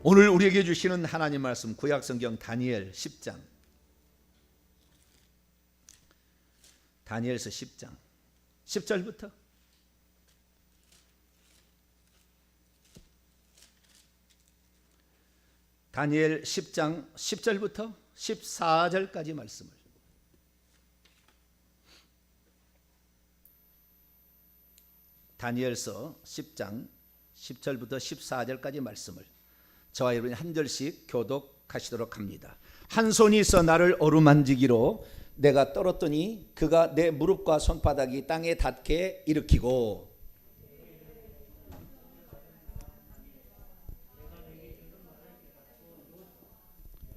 오늘 우리에게 주시는 하나님 말씀 구약성경 다니엘 10장, 다니엘서 10장 10절부터 다니엘 10장 10절부터 14절까지 말씀을, 다니엘서 10장 10절부터 14절까지 말씀을 저와 여러분이 한 절씩 교독하시도록 합니다. 한 손이 있어 나를 어루만지기로 내가 떨었더니 그가 내 무릎과 손바닥이 땅에 닿게 일으키고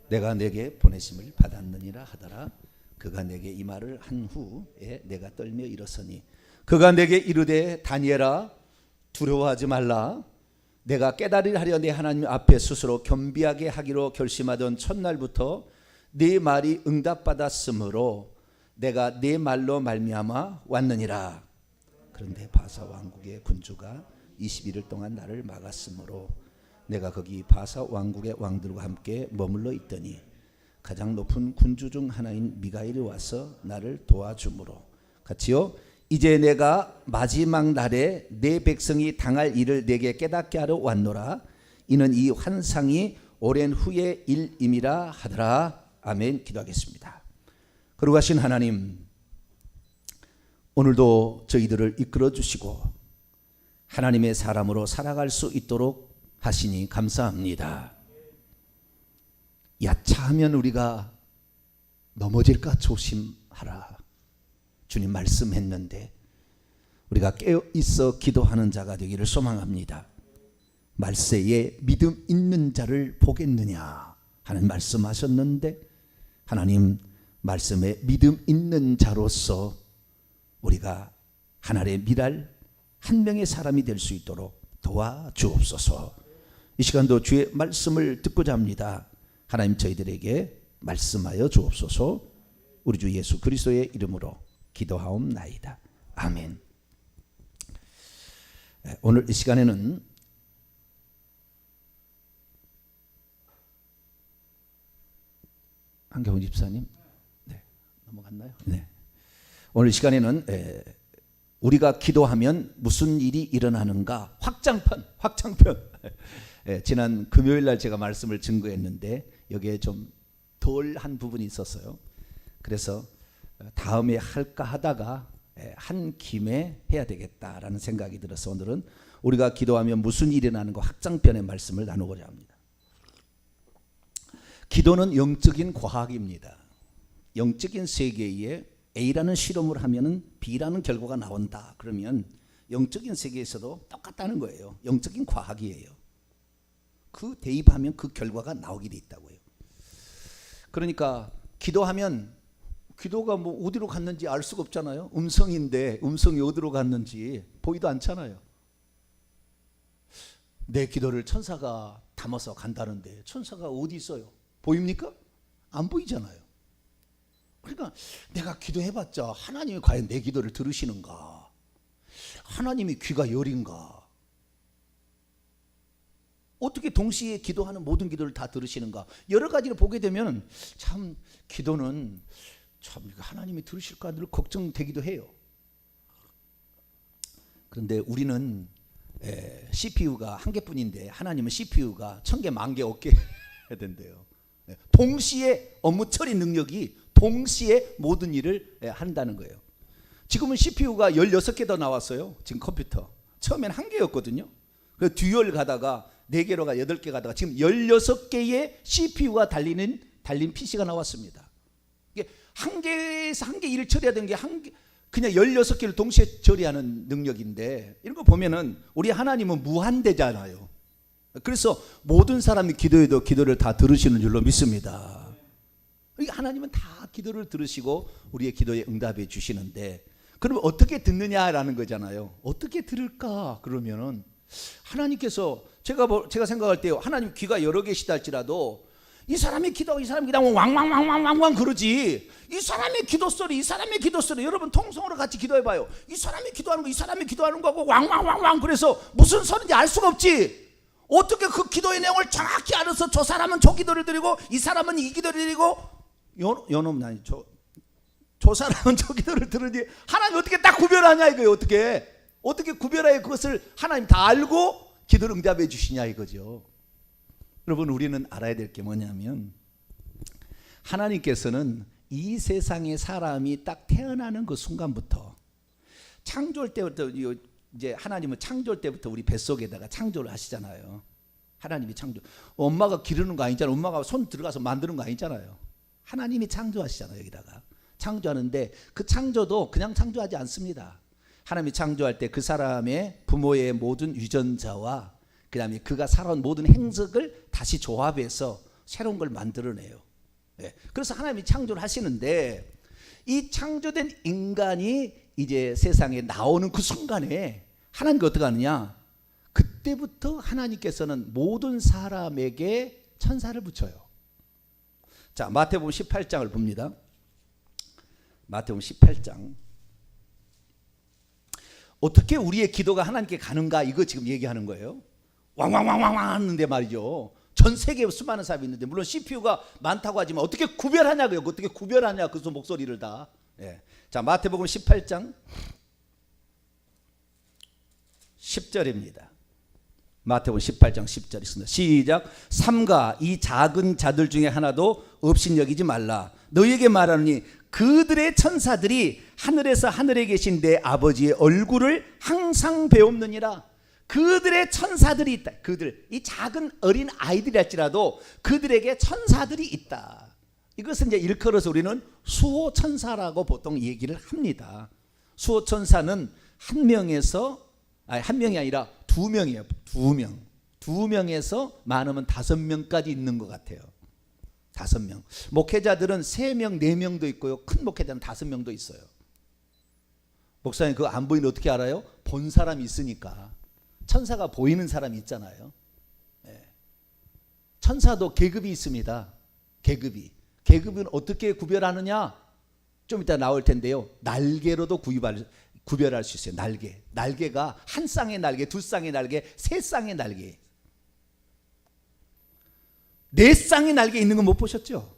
내가 내게 보내심을 받았느니라 하더라. 그가 내게 이 말을 한 후에 내가 떨며 일어서니 그가 내게 이르되 다니엘아 두려워하지 말라. 내가 깨달으려 하려 내 하나님 앞에 스스로 겸비하게 하기로 결심하던 첫날부터 네 말이 응답받았으므로 내가 네 말로 말미암아 왔느니라. 그런데 바사 왕국의 군주가 20일을 동안 나를 막았으므로 내가 거기 바사 왕국의 왕들과 함께 머물러 있더니 가장 높은 군주 중 하나인 미가엘이 와서 나를 도와주므로 같이요. 이제 내가 마지막 날에 내 백성이 당할 일을 내게 깨닫게 하러 왔노라. 이는 이 환상이 오랜 후의 일임이라 하더라. 아멘. 기도하겠습니다. 거룩하신 하나님, 오늘도 저희들을 이끌어 주시고 하나님의 사람으로 살아갈 수 있도록 하시니 감사합니다. 야차하면 우리가 넘어질까 조심하라. 주님 말씀했는데 우리가 깨어 있어 기도하는 자가 되기를 소망합니다. 말세에 믿음 있는 자를 보겠느냐 하는 말씀하셨는데 하나님 말씀에 믿음 있는 자로서 우리가 하나님의 미랄 한 명의 사람이 될 수 있도록 도와주옵소서. 이 시간도 주의 말씀을 듣고자 합니다. 하나님 저희들에게 말씀하여 주옵소서. 우리 주 예수 그리스도의 이름으로 기도하옵나이다. 아멘. 오늘 이 시간에는 한경훈 집사님, 네, 넘어갔나요? 네. 오늘 이 시간에는 우리가 기도하면 무슨 일이 일어나는가 확장편. 지난 금요일 날 제가 말씀을 증거했는데 여기에 좀 덜한 부분이 있었어요. 그래서 다음에 할까 하다가 한 김에 해야 되겠다라는 생각이 들어서 오늘은 우리가 기도하면 무슨 일이 일어나는 거 확장편의 말씀을 나누고자 합니다. 기도는 영적인 과학입니다. 영적인 세계에 A라는 실험을 하면은 B라는 결과가 나온다. 그러면 영적인 세계에서도 똑같다는 거예요. 영적인 과학이에요. 그 대입하면 그 결과가 나오게 돼 있다고요. 그러니까 기도하면 기도가 뭐 어디로 갔는지 알 수가 없잖아요. 음성인데 음성이 어디로 갔는지 보이도 않잖아요. 내 기도를 천사가 담아서 간다는데 천사가 어디 있어요? 보입니까? 안 보이잖아요. 그러니까 내가 기도해봤자 하나님이 과연 내 기도를 들으시는가? 하나님이 귀가 여린가? 어떻게 동시에 기도하는 모든 기도를 다 들으시는가? 여러 가지를 보게 되면 참 기도는 참 하나님이 들으실까 늘 걱정되기도 해요. 그런데 우리는 CPU가 한 개뿐인데 하나님은 CPU가 1000개, 10,000개, 없게 해야 된대요. 동시에 업무 처리 능력이 동시에 모든 일을 한다는 거예요. 지금은 CPU가 16개 더 나왔어요. 지금 컴퓨터. 처음엔 한 개였거든요. 그래서 듀얼 가다가 4개로가 8개 가다가 지금 16개의 CPU가 달린 PC가 나왔습니다. 이게 한 개에서 한 개 일을 처리해야 되는 게 그냥 16개를 동시에 처리하는 능력인데 이런 거 보면은 우리 하나님은 무한대잖아요. 그래서 모든 사람이 기도해도 기도를 다 들으시는 줄로 믿습니다. 하나님은 다 기도를 들으시고 우리의 기도에 응답해 주시는데 그러면 어떻게 듣느냐라는 거잖아요. 어떻게 들을까? 그러면은 하나님께서 제가 생각할 때 하나님 귀가 여러 개시다 할지라도 이 사람이 기도하고 이 사람이 기도하면 왕왕왕왕왕왕 그러지. 이 사람의 기도 소리 여러분 통성으로 같이 기도해봐요. 이 사람이 기도하는 거 이 사람이 기도하는 거하고 왕왕왕왕 그래서 무슨 소리인지 알 수가 없지. 어떻게 그 기도의 내용을 정확히 알아서 저 사람은 저 기도를 드리고 이 사람은 이 기도를 드리고 요놈은 아니죠. 저 사람은 저 기도를 들으니 하나님 어떻게 딱 구별하냐 이거예요. 어떻게 구별하여 그것을 하나님 다 알고 기도를 응답해 주시냐 이거죠. 여러분, 우리는 알아야 될 게 뭐냐면 하나님께서는 이 세상에 사람이 딱 태어나는 그 순간부터, 창조할 때부터, 이제 하나님은 창조할 때부터 우리 뱃속에다가 창조를 하시잖아요. 하나님이 창조, 엄마가 기르는 거 아니잖아요. 엄마가 손 들어가서 만드는 거 아니잖아요. 하나님이 창조하시잖아요. 여기다가 창조하는데 그 창조도 그냥 창조하지 않습니다. 하나님이 창조할 때 그 사람의 부모의 모든 유전자와 그 다음에 그가 살아온 모든 행적을 다시 조합해서 새로운 걸 만들어내요. 네. 그래서 하나님이 창조를 하시는데 이 창조된 인간이 이제 세상에 나오는 그 순간에 하나님이 어떻게 하느냐, 그때부터 하나님께서는 모든 사람에게 천사를 붙여요. 자, 마태복음 18장을 봅니다. 마태복음 18장. 어떻게 우리의 기도가 하나님께 가는가, 이거 지금 얘기하는 거예요. 왕왕왕왕 하는데 말이죠. 전 세계에 수많은 사람이 있는데, 물론 CPU가 많다고 하지만 어떻게 구별하냐고요. 어떻게 구별하냐, 그 목소리를 다. 예. 자, 마태복음 18장 10절입니다. 마태복음 18장 10절 있습니다. 시작. 삼가 이 작은 자들 중에 하나도 없인 여기지 말라. 너희에게 말하노니 그들의 천사들이 하늘에서 하늘에 계신 내 아버지의 얼굴을 항상 배웁느니라. 그들의 천사들이 있다. 그들, 이 작은 어린 아이들일지라도 그들에게 천사들이 있다. 이것은 이제 일컬어서 우리는 수호천사라고 보통 얘기를 합니다. 수호천사는 한 명이 아니라 두 명이에요. 두 명에서 많으면 5명까지 있는 것 같아요. 5명. 목회자들은 3명, 4명도 있고요. 큰 목회자는 5명도 있어요. 목사님, 그거 안 보이는데 어떻게 알아요? 본 사람이 있으니까. 천사가 보이는 사람이 있잖아요. 네. 천사도 계급이 있습니다. 계급은 어떻게 구별하느냐? 좀 이따 나올 텐데요. 날개로도 구별할 수 있어요. 날개가 한 쌍의 날개, 두 쌍의 날개, 세 쌍의 날개, 4쌍의 날개 있는 거 못 보셨죠?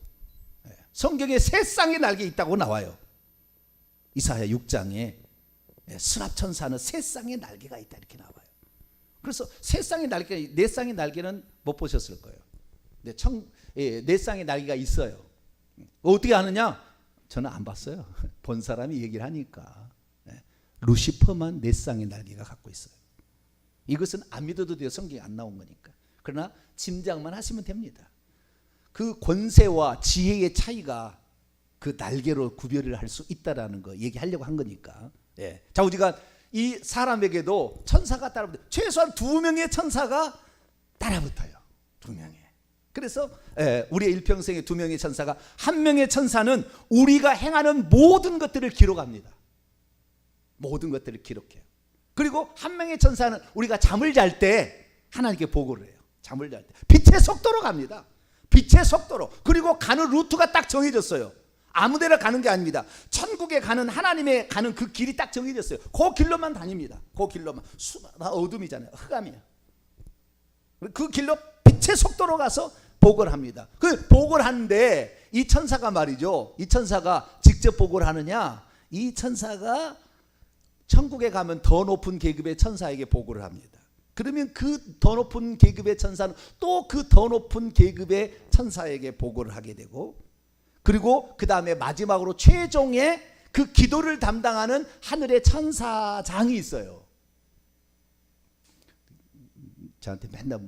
성경에 3쌍의 날개 있다고 나와요. 이사야 6장에 수납천사는 3쌍의 날개가 있다 이렇게 나와요. 그래서 3쌍의 날개, 4쌍의 날개는 못 보셨을 거예요. 4쌍의 날개가 있어요. 어떻게 아느냐? 저는 안 봤어요. 본 사람이 얘기를 하니까. 루시퍼만 4쌍의 날개가 갖고 있어요. 이것은 안 믿어도 돼요. 성경에 안 나온 거니까. 그러나 짐작만 하시면 됩니다. 그 권세와 지혜의 차이가 그 날개로 구별을 할 수 있다라는 거 얘기하려고 한 거니까. 예. 자, 우리가 이 사람에게도 천사가 따라붙어요. 최소한 2명의 천사가 따라붙어요. 2명의. 그래서 우리의 일평생에 2명의 천사가, 1명의 천사는 우리가 행하는 모든 것들을 기록합니다. 모든 것들을 기록해요. 그리고 1명의 천사는 우리가 잠을 잘 때 하나님께 보고를 해요. 잠을 잘 때 빛의 속도로 갑니다. 빛의 속도로. 그리고 가는 루트가 딱 정해졌어요. 아무데나 가는 게 아닙니다. 천국에 가는, 하나님의 가는 그 길이 딱 정해졌어요. 그 길로만 다닙니다. 그 길로만. 다 어둠이잖아요. 흑암이야. 그 길로 빛의 속도로 가서 보고를 합니다. 그 보고를 하는데 이 천사가 말이죠. 이 천사가 직접 보고를 하느냐? 이 천사가 천국에 가면 더 높은 계급의 천사에게 보고를 합니다. 그러면 그 더 높은 계급의 천사는 또 그 더 높은 계급의 천사에게 보고를 하게 되고, 그리고 그 다음에 마지막으로 최종의 그 기도를 담당하는 하늘의 천사장이 있어요. 저한테 맨날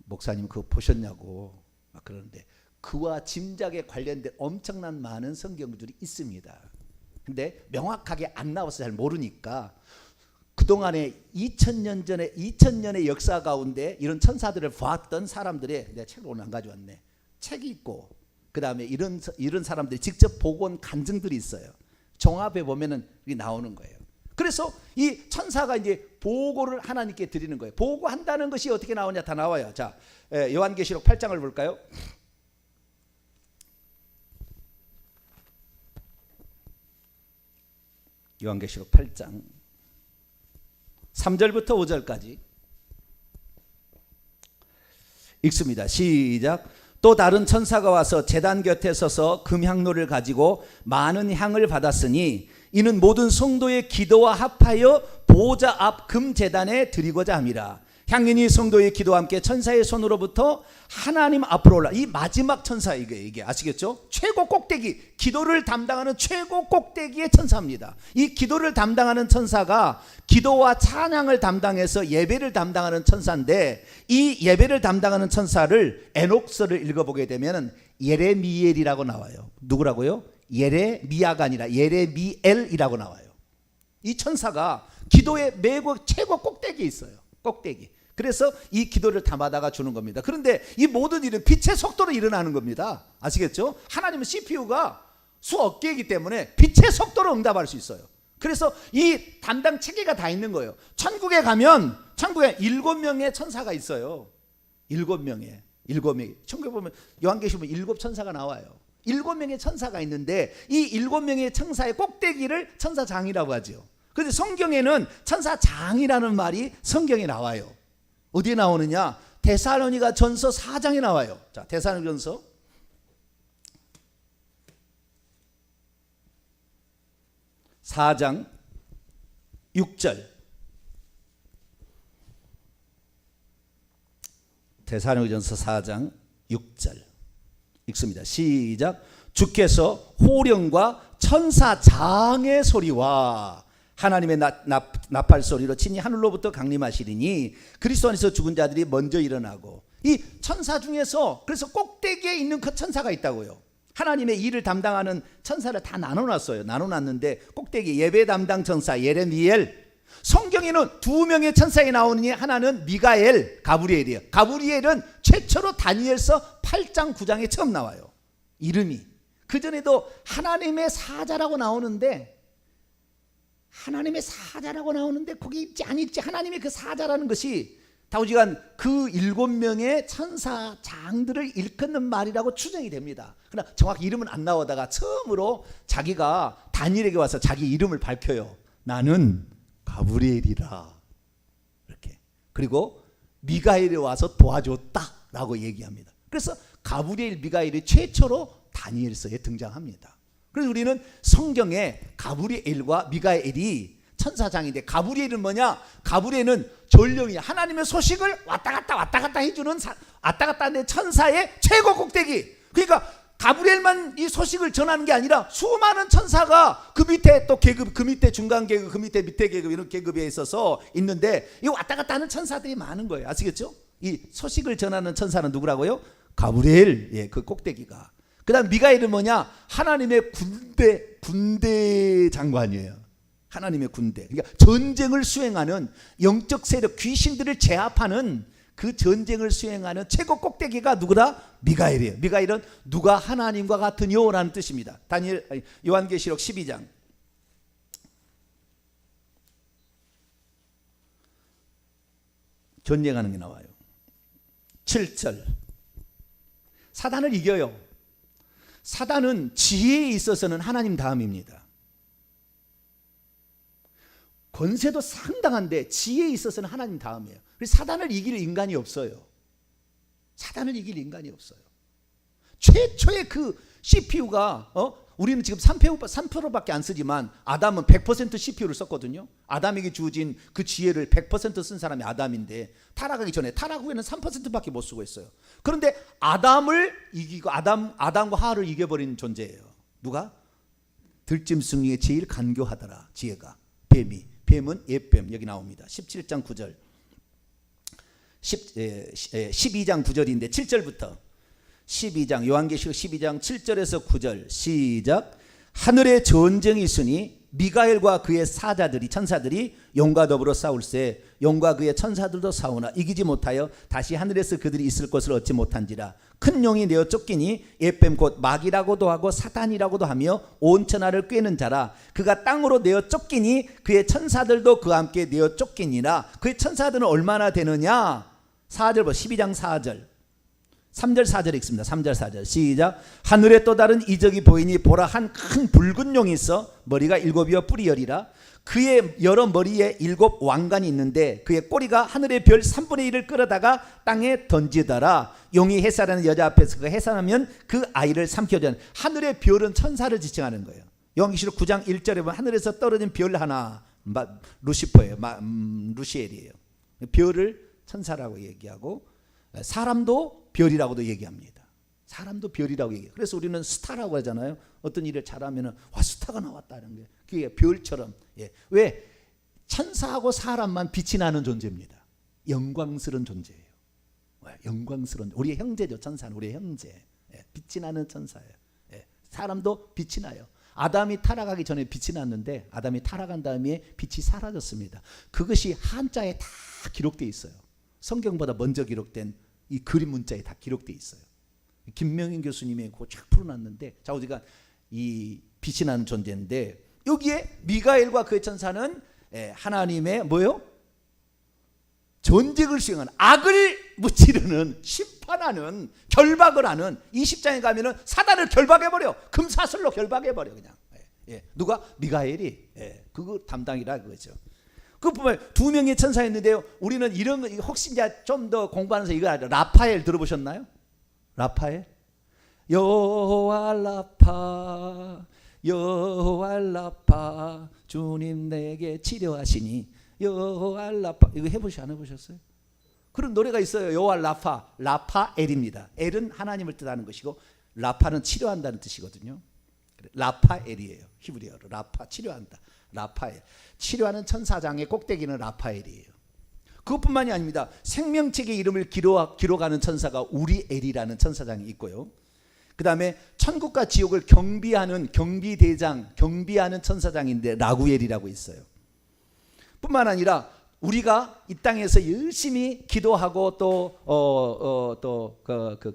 목사님 그거 보셨냐고 막 그러는데, 그와 짐작에 관련된 엄청난 많은 성경들이 있습니다. 근데 명확하게 안 나와서 잘 모르니까 그동안에 2000년의 역사 가운데 이런 천사들을 보았던 사람들의, 내가 책을 오늘 안 가져왔네, 책이 있고 그 다음에 이런 사람들이 직접 보고 온 간증들이 있어요. 종합해 보면은 이게 나오는 거예요. 그래서 이 천사가 이제 보고를 하나님께 드리는 거예요. 보고한다는 것이 어떻게 나오냐, 다 나와요. 자, 요한계시록 8장을 볼까요? 요한계시록 8장 3절부터 5절까지. 읽습니다. 시작. 또 다른 천사가 와서 제단 곁에 서서 금향로를 가지고 많은 향을 받았으니 이는 모든 성도의 기도와 합하여 보좌 앞 금제단에 드리고자 함이라. 향연이 성도의 기도와 함께 천사의 손으로부터 하나님 앞으로 올라. 이 마지막 천사, 이게 아시겠죠? 최고 꼭대기, 기도를 담당하는 최고 꼭대기의 천사입니다. 이 기도를 담당하는 천사가 기도와 찬양을 담당해서 예배를 담당하는 천사인데, 이 예배를 담당하는 천사를 에녹서를 읽어보게 되면 예레미엘이라고 나와요. 누구라고요? 예레미야가 아니라 예레미엘이라고 나와요. 이 천사가 기도의 매고 최고 꼭대기에 있어요. 꼭대기. 그래서 이 기도를 담아다가 주는 겁니다. 그런데 이 모든 일은 빛의 속도로 일어나는 겁니다. 아시겠죠? 하나님은 CPU가 수억 개이기 때문에 빛의 속도로 응답할 수 있어요. 그래서 이 담당 체계가 다 있는 거예요. 천국에 가면 천국에 7명의 천사가 있어요. 7명의. 천국에 보면 요한계시록 보면 7천사가 나와요. 7명의 천사가 있는데 이 7명의 천사의 꼭대기를 천사장이라고 하죠. 그런데 성경에는 천사장이라는 말이 성경에 나와요. 어디에 나오느냐? 데살로니가 전서 4장에 나와요. 자, 데살로니가 전서 4장 6절. 데살로니가 전서 4장 6절 읽습니다. 시작. 주께서 호령과 천사장의 소리와 하나님의 나팔 소리로 친히 하늘로부터 강림하시리니 그리스도 안에서 죽은 자들이 먼저 일어나고. 이 천사 중에서 그래서 꼭대기에 있는 그 천사가 있다고요. 하나님의 일을 담당하는 천사를 다 나눠놨어요. 나눠놨는데 꼭대기 예배 담당 천사 예레미엘. 성경에는 2명의 천사가 나오느니 하나는 미가엘, 가브리엘이에요. 가브리엘은 최초로 다니엘서 8장 9장에 처음 나와요. 이름이. 그전에도 하나님의 사자라고 나오는데 거기 있지 안 있지. 하나님의 그 사자라는 것이 다우지간 그 7명의 천사장들을 일컫는 말이라고 추정이 됩니다. 그러나 정확히 이름은 안 나오다가 처음으로 자기가 다니엘에게 와서 자기 이름을 밝혀요. 나는 가브리엘이라. 이렇게. 그리고 미가엘이 와서 도와줬다라고 얘기합니다. 그래서 가브리엘, 미가엘이 최초로 다니엘서에 등장합니다. 그래서 우리는 성경에 가브리엘과 미가엘이 천사장인데, 가브리엘은 뭐냐? 가브리엘은 전령이 하나님의 소식을 왔다 갔다 해주는 왔다 갔다 하는 천사의 최고 꼭대기. 그러니까 가브리엘만 이 소식을 전하는 게 아니라 수많은 천사가 그 밑에 또 계급, 그 밑에 중간 계급, 그 밑에 계급, 이런 계급에 있어서 있는데 이 왔다 갔다 하는 천사들이 많은 거예요. 아시겠죠? 이 소식을 전하는 천사는 누구라고요? 가브리엘. 예, 그 꼭대기가. 그 다음 미가엘은 뭐냐? 하나님의 군대 장관이에요. 하나님의 군대. 그러니까 전쟁을 수행하는 영적 세력, 귀신들을 제압하는 그 전쟁을 수행하는 최고 꼭대기가 누구다? 미가엘이에요. 미가엘은 누가 하나님과 같으뇨? 라는 뜻입니다. 요한계시록 12장 전쟁하는 게 나와요. 7절. 사단을 이겨요. 사단은 지혜에 있어서는 하나님 다음입니다. 권세도 상당한데 지혜에 있어서는 하나님 다음이에요. 그래서 사단을 이길 인간이 없어요. 사단을 이길 인간이 없어요. 최초의 그 CPU가 우리는 지금 3%밖에 안 쓰지만 아담은 100% CPU를 썼거든요. 아담에게 주어진 그 지혜를 100% 쓴 사람이 아담인데, 타락하기 전에, 타락 후에는 3%밖에 못 쓰고 있어요. 그런데 아담을 이기고 아담과 하와를 이겨버린 존재예요. 누가? 들짐승 중에 제일 간교하더라. 지혜가. 뱀은 옛뱀. 여기 나옵니다. 17장 9절 12장 9절인데 7절부터 12장 요한계시록 12장 7절에서 9절 시작. 하늘에 전쟁이 있으니 미가엘과 그의 사자들이 천사들이 용과 더불어 싸울세 용과 그의 천사들도 싸우나 이기지 못하여 다시 하늘에서 그들이 있을 곳을 얻지 못한지라. 큰 용이 내어 쫓기니 옛뱀 곧 마귀라고도 하고 사탄이라고도 하며 온 천하를 꿰는 자라. 그가 땅으로 내어 쫓기니 그의 천사들도 그와 함께 내어 쫓기니라. 그의 천사들은 얼마나 되느냐? 4절 봐. 12장 4절 3절 4절 읽습니다. 3절 4절 시작. 하늘에 또 다른 이적이 보이니 보라 한 큰 붉은 용이 있어 머리가 7이요 뿔이 10이라. 그의 여러 머리에 7 왕관이 있는데 그의 꼬리가 하늘의 별 3분의 1을 끌어다가 땅에 던지더라. 용이 해산하는 여자 앞에서 그 해산하면 그 아이를 삼켜전. 하늘의 별은 천사를 지칭하는 거예요. 요한계시록 9장 1절에 보면 하늘에서 떨어진 별 하나, 루시퍼예요. 루시엘이에요. 별을 천사라고 얘기하고 사람도 별이라고도 얘기합니다. 사람도 별이라고 얘기해요. 그래서 우리는 스타라고 하잖아요. 어떤 일을 잘하면 와 스타가 나왔다는 게 그게 별처럼. 예. 왜? 천사하고 사람만 빛이 나는 존재입니다. 영광스러운 존재예요. 왜? 영광스러운 우리의 형제죠. 천사는 우리의 형제. 예. 빛이 나는 천사예요. 예. 사람도 빛이 나요. 아담이 타락하기 전에 빛이 났는데 아담이 타락한 다음에 빛이 사라졌습니다. 그것이 한자에 다 기록되어 있어요. 성경보다 먼저 기록된 이 그림 문자에 다 기록되어 있어요. 김명인 교수님이 그거 쫙 풀어놨는데, 자 우리가 이 빛이 나는 존재인데 여기에 미가엘과 그의 천사는 하나님의 뭐요? 전쟁을 수행하는, 악을 무찌르는, 심판하는, 결박을 하는, 20장에 가면은 사단을 결박해버려. 금사슬로 결박해버려 그냥. 누가? 미가엘이 그거 담당이라 그거죠. 그뿐만 두 명의 천사였는데요. 우리는 이런 거 혹시 이제 좀 더 공부하면서 이거 알죠? 라파엘 들어보셨나요? 라파엘? 여호와 라파, 여호와 라파, 주님 내게 치료하시니 여호와 라파. 이거 해보시 안 해보셨어요? 그런 노래가 있어요. 여호와 라파, 라파엘입니다. 엘은 하나님을 뜻하는 것이고 라파는 치료한다는 뜻이거든요. 라파엘이에요. 히브리어로 라파, 치료한다. 라파엘, 치료하는 천사장의 꼭대기는 라파엘이에요. 그것뿐만이 아닙니다. 생명책의 이름을 기록하는 천사가 우리엘이라는 천사장이 있고요. 그 다음에 천국과 지옥을 경비하는 경비대장, 경비하는 천사장인데 라구엘이라고 있어요. 뿐만 아니라 우리가 이 땅에서 열심히 기도하고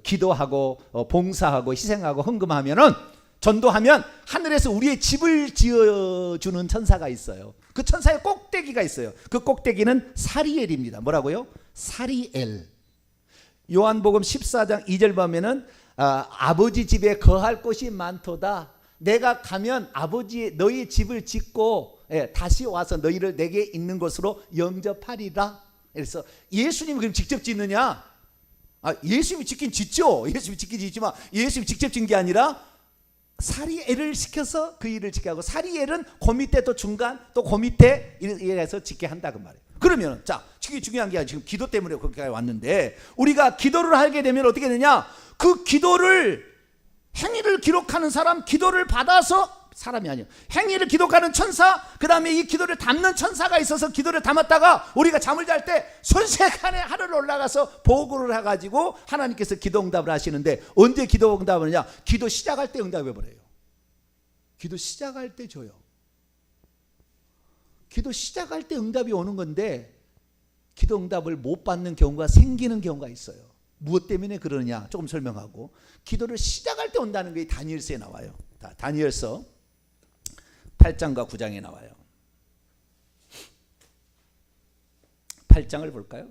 기도하고 봉사하고 희생하고 헌금하면은, 전도하면 하늘에서 우리의 집을 지어주는 천사가 있어요. 그 천사의 꼭대기가 있어요. 그 꼭대기는 사리엘입니다. 뭐라고요? 사리엘. 요한복음 14장 2절 보면은 아버지 집에 거할 곳이 많도다. 내가 가면 아버지 너희 집을 짓고 다시 와서 너희를 내게 있는 곳으로 영접하리라. 그래서 예수님이 그럼 직접 짓느냐? 예수님이 짓긴 짓죠. 예수님이 짓긴 짓지만 예수님이 직접 짓는 게 아니라 사리엘을 시켜서 그 일을 짓게 하고, 사리엘은 그 밑에 또 중간 또 그 밑에 이래서 짓게 한다 그 말이에요. 그러면 자, 되게 중요한 게 지금 기도 때문에 거기까지 왔는데, 우리가 기도를 하게 되면 어떻게 되냐? 그 기도를, 행위를 기록하는 사람, 기도를 받아서, 사람이 아니에요, 행위를 기록하는 천사, 그 다음에 이 기도를 담는 천사가 있어서 기도를 담았다가 우리가 잠을 잘 때 순식간에 하늘 올라가서 보고를 해가지고 하나님께서 기도 응답을 하시는데, 언제 기도 응답을 하느냐? 기도 시작할 때 응답해버려요. 기도 시작할 때 줘요. 기도 시작할 때 응답이 오는 건데 기도 응답을 못 받는 경우가 생기는 경우가 있어요. 무엇 때문에 그러느냐 조금 설명하고, 기도를 시작할 때 온다는 게 다니엘서에 나와요. 다니엘서 8장과 9장에 나와요. 8장을 볼까요?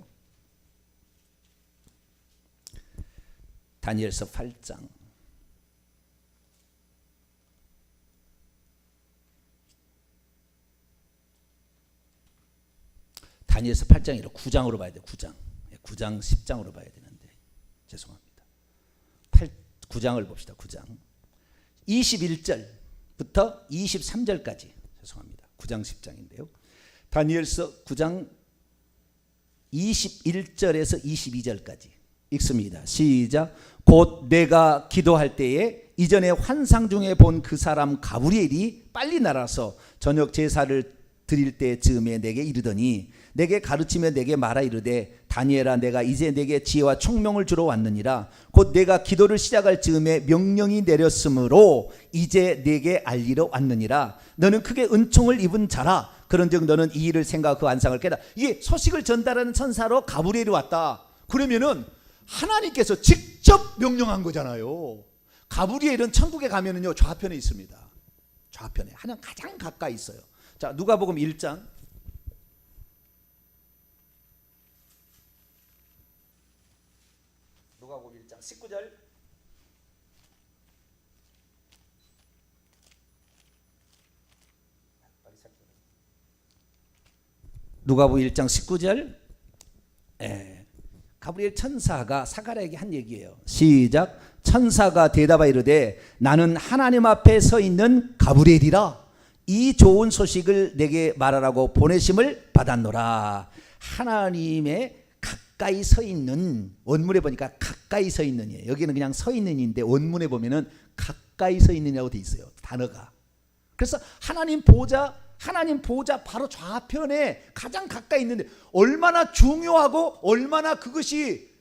다니엘서 8장. 다니엘서 8장이라 9장으로 봐야 돼요. 9장. 9장 10장으로 봐야 되는데 죄송합니다. 9장을 봅시다. 9장 21절부터 23절까지, 죄송합니다. 9장 10장인데요. 다니엘서 9장 21절에서 22절까지 읽습니다. 시작. 곧 내가 기도할 때에 이전에 환상 중에 본 그 사람 가브리엘이 빨리 날아서 저녁 제사를 드릴 때쯤에 내게 이르더니, 내게 가르치며 내게 말하 이르되, 다니엘아, 내가 이제 내게 지혜와 총명을 주러 왔느니라. 곧 내가 기도를 시작할 즈음에 명령이 내렸으므로 이제 내게 알리러 왔느니라. 너는 크게 은총을 입은 자라. 그런즉 너는 이 일을 생각하고 그 환상을 깨달아. 이게 소식을 전달하는 천사로 가브리엘이 왔다. 그러면은 하나님께서 직접 명령한 거잖아요. 가브리엘은 천국에 가면은요 좌편에 있습니다. 좌편에 하나님 가장 가까이 있어요. 자, 누가복음 1장. 누가복음 1장 19절. 누가복음 1장 19절. 가브리엘 천사가 사가랴에게 한 얘기예요. 시작. 천사가 대답하여 이르되 나는 하나님 앞에 서 있는 가브리엘이라. 이 좋은 소식을 내게 말하라고 보내심을 받았노라. 하나님의 가까이 서 있는, 원문에 보니까 가까이 서 있는이에요. 여기는 그냥 서 있는인데 원문에 보면은 가까이 서 있느냐고 돼 있어요, 단어가. 그래서 하나님 보좌 바로 좌편에 가장 가까이 있는데 얼마나 중요하고 얼마나 그것이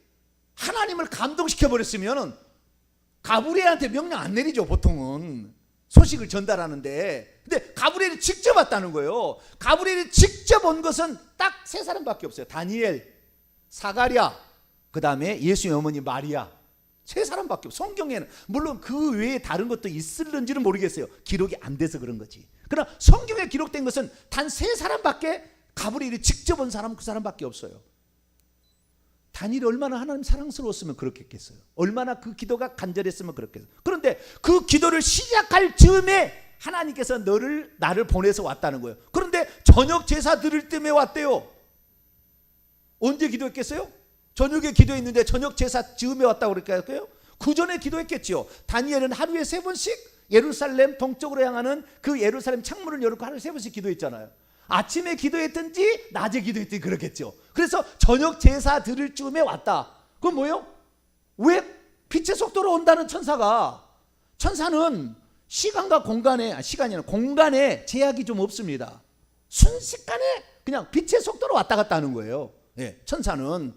하나님을 감동시켜 버렸으면 가브리엘한테 명령 안 내리죠, 보통은. 소식을 전달하는데. 근데 가브리엘이 직접 왔다는 거예요. 가브리엘이 직접 온 것은 딱 세 사람밖에 없어요. 다니엘, 사가랴, 그 다음에 예수의 어머니 마리아. 세 사람밖에 없어요. 성경에는 물론 그 외에 다른 것도 있을는지는 모르겠어요. 기록이 안 돼서 그런 거지. 그러나 성경에 기록된 것은 단 세 사람밖에, 가브리엘이 직접 온 사람은 그 사람밖에 없어요. 다니엘이 얼마나 하나님 사랑스러웠으면 그렇게 했겠어요. 얼마나 그 기도가 간절했으면 그렇겠어요. 그런데 그 기도를 시작할 즈음에 하나님께서 나를 보내서 왔다는 거예요. 그런데 저녁 제사 드릴 때문에 왔대요. 언제 기도했겠어요? 저녁에 기도했는데 저녁 제사 즈음에 왔다고 그럴까요? 그 전에 기도했겠죠. 다니엘은 하루에 3번씩 예루살렘 동쪽으로 향하는 그 예루살렘 창문을 열고 하루에 3번씩 기도했잖아요. 아침에 기도했든지 낮에 기도했든지 그렇겠죠. 그래서 저녁 제사 드릴 즈음에 왔다. 그건 뭐예요? 왜 빛의 속도로 온다는 천사가, 천사는 시간과 공간에, 시간이 아니라 공간에 제약이 좀 없습니다. 순식간에 그냥 빛의 속도로 왔다 갔다 하는 거예요. 예, 천사는.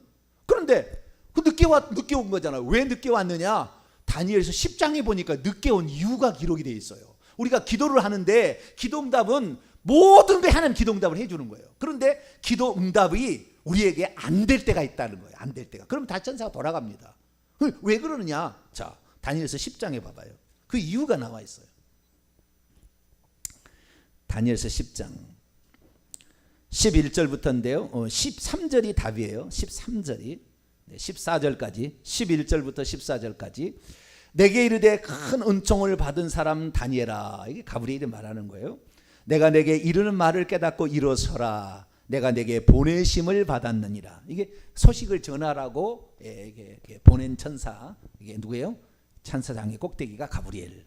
그런데 그 늦게 온 거잖아요. 왜 늦게 왔느냐? 다니엘서 10장에 보니까 늦게 온 이유가 기록이 되어 있어요. 우리가 기도를 하는데 기도응답은 모든 게 하나님 기도응답을 해주는 거예요. 그런데 기도응답이 우리에게 안 될 때가 있다는 거예요. 안 될 때가. 그럼 다시 천사가 돌아갑니다. 왜 그러느냐? 자, 다니엘서 10장에 봐봐요. 그 이유가 나와 있어요. 다니엘서 10장 11절부터인데요. 13절이 답이에요. 13절이 14절까지 11절부터 14절까지 내게 이르되 큰 은총을 받은 사람 다니엘아. 이게 가브리엘이 말하는 거예요. 내가 내게 이르는 말을 깨닫고 일어서라. 내가 내게 보내심을 받았느니라. 이게 소식을 전하라고 이게 보낸 천사. 이게 누구예요? 천사장의 꼭대기가 가브리엘.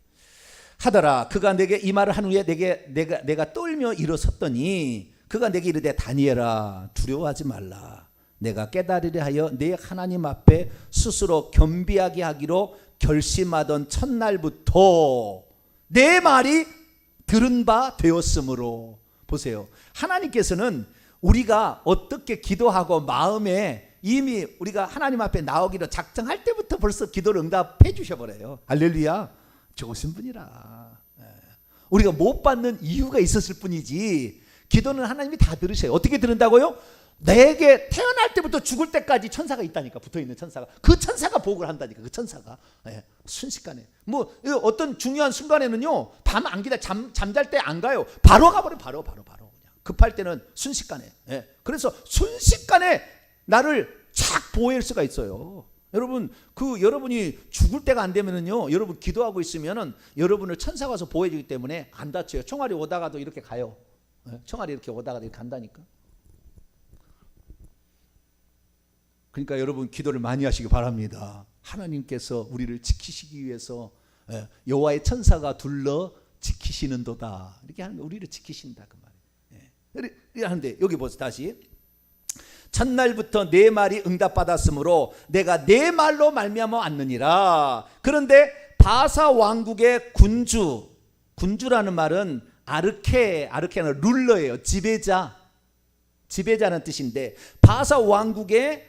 하더라. 그가 내게 이 말을 한 후에 내가 떨며 일어섰더니 그가 내게 이르되 다니엘아 두려워하지 말라. 내가 깨달으려 하여 내 하나님 앞에 스스로 겸비하게 하기로 결심하던 첫날부터 내 말이 들은 바 되었으므로. 보세요. 하나님께서는 우리가 어떻게 기도하고 마음에 이미 우리가 하나님 앞에 나오기로 작정할 때부터 벌써 기도를 응답해 주셔버려요. 할렐루야. 좋으신 분이라. 우리가 못 받는 이유가 있었을 뿐이지 기도는 하나님이 다 들으셔요. 어떻게 들은다고요? 내게 태어날 때부터 죽을 때까지 천사가 있다니까. 붙어있는 천사가. 그 천사가 보고를 한다니까. 그 천사가. 순식간에. 뭐 어떤 중요한 순간에는요 밤 안 기다 잠잘 때 안 가요. 바로 가버려. 바로 그냥. 급할 때는 순식간에. 그래서 순식간에 나를 착 보호할 수가 있어요. 여러분 여러분이 죽을 때가 안 되면은요 여러분 기도하고 있으면은 여러분을 천사가 와서 보호해 주기 때문에 안 다쳐요. 총알이 오다가도 이렇게 가요. 총알이 이렇게 오다가도 이렇게 간다니까. 그러니까 여러분 기도를 많이 하시기 바랍니다. 하나님께서 우리를 지키시기 위해서 여호와의 천사가 둘러 지키시는도다. 이렇게 하는 거. 우리를 지키신다 그 말이에요. 이렇게 하는데 여기 보세요. 다시. 첫날부터 내 말이 응답받았으므로 내가 내 말로 말미암아 왔느니라. 그런데 바사 왕국의 군주라는 말은 아르케는 룰러예요. 지배자는 뜻인데 바사 왕국의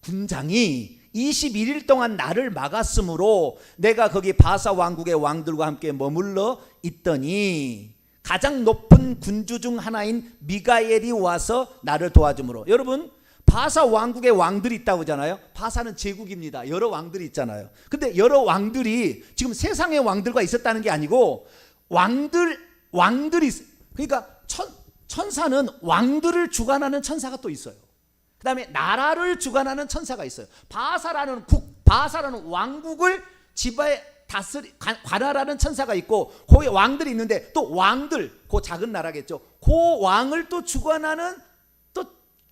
군장이 21일 동안 나를 막았으므로 내가 거기 바사 왕국의 왕들과 함께 머물러 있더니 가장 높은 군주 중 하나인 미가엘이 와서 나를 도와주므로. 여러분 바사 왕국의 왕들이 있다고 하잖아요. 바사는 제국입니다. 여러 왕들이 있잖아요. 근데 여러 왕들이 지금 세상의 왕들과 있었다는 게 아니고 왕들이 그러니까 천사는 왕들을 주관하는 천사가 또 있어요. 그 다음에 나라를 주관하는 천사가 있어요. 바사라는 왕국을 지배에 관할하는 천사가 있고, 거기에 왕들이 있는데, 또 왕들, 그 작은 나라겠죠. 그 왕을 또 주관하는 또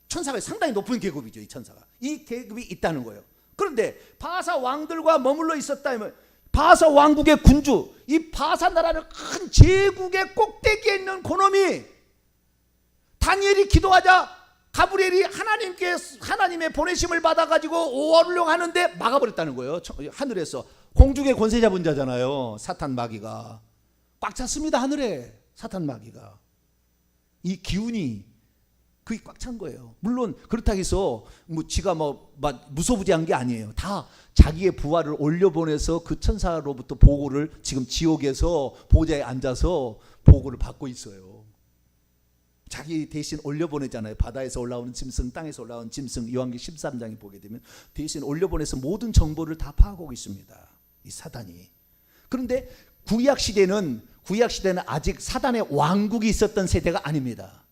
천사가 상당히 높은 계급이죠. 이 천사가, 이 계급이 있다는 거예요. 그런데 바사 왕들과 머물러 있었다 하면, 바사 왕국의 군주, 이 바사 나라는 큰 제국의 꼭대기에 있는 그놈이 다니엘이 기도하자 가브리엘이 하나님의 보내심을 받아가지고 오르려고 하는데 막아버렸다는 거예요. 하늘에서. 공중의 권세 잡은 자잖아요. 사탄 마귀가 꽉 찼습니다. 하늘에 사탄 마귀가. 이 기운이 그게 꽉 찬 거예요. 물론 그렇다고 해서 지가 무소부지한 게 아니에요. 다 자기의 부하를 올려보내서 그 천사로부터 보고를, 지금 지옥에서 보좌에 앉아서 보고를 받고 있어요. 자기 대신 올려보내잖아요. 바다에서 올라오는 짐승, 땅에서 올라오는 짐승, 요한계시록 13장에 보게 되면 대신 올려보내서 모든 정보를 다 파악하고 있습니다. 이 사단이. 그런데 구약시대는 아직 사단의 왕국이 있었던 세대가 아닙니다.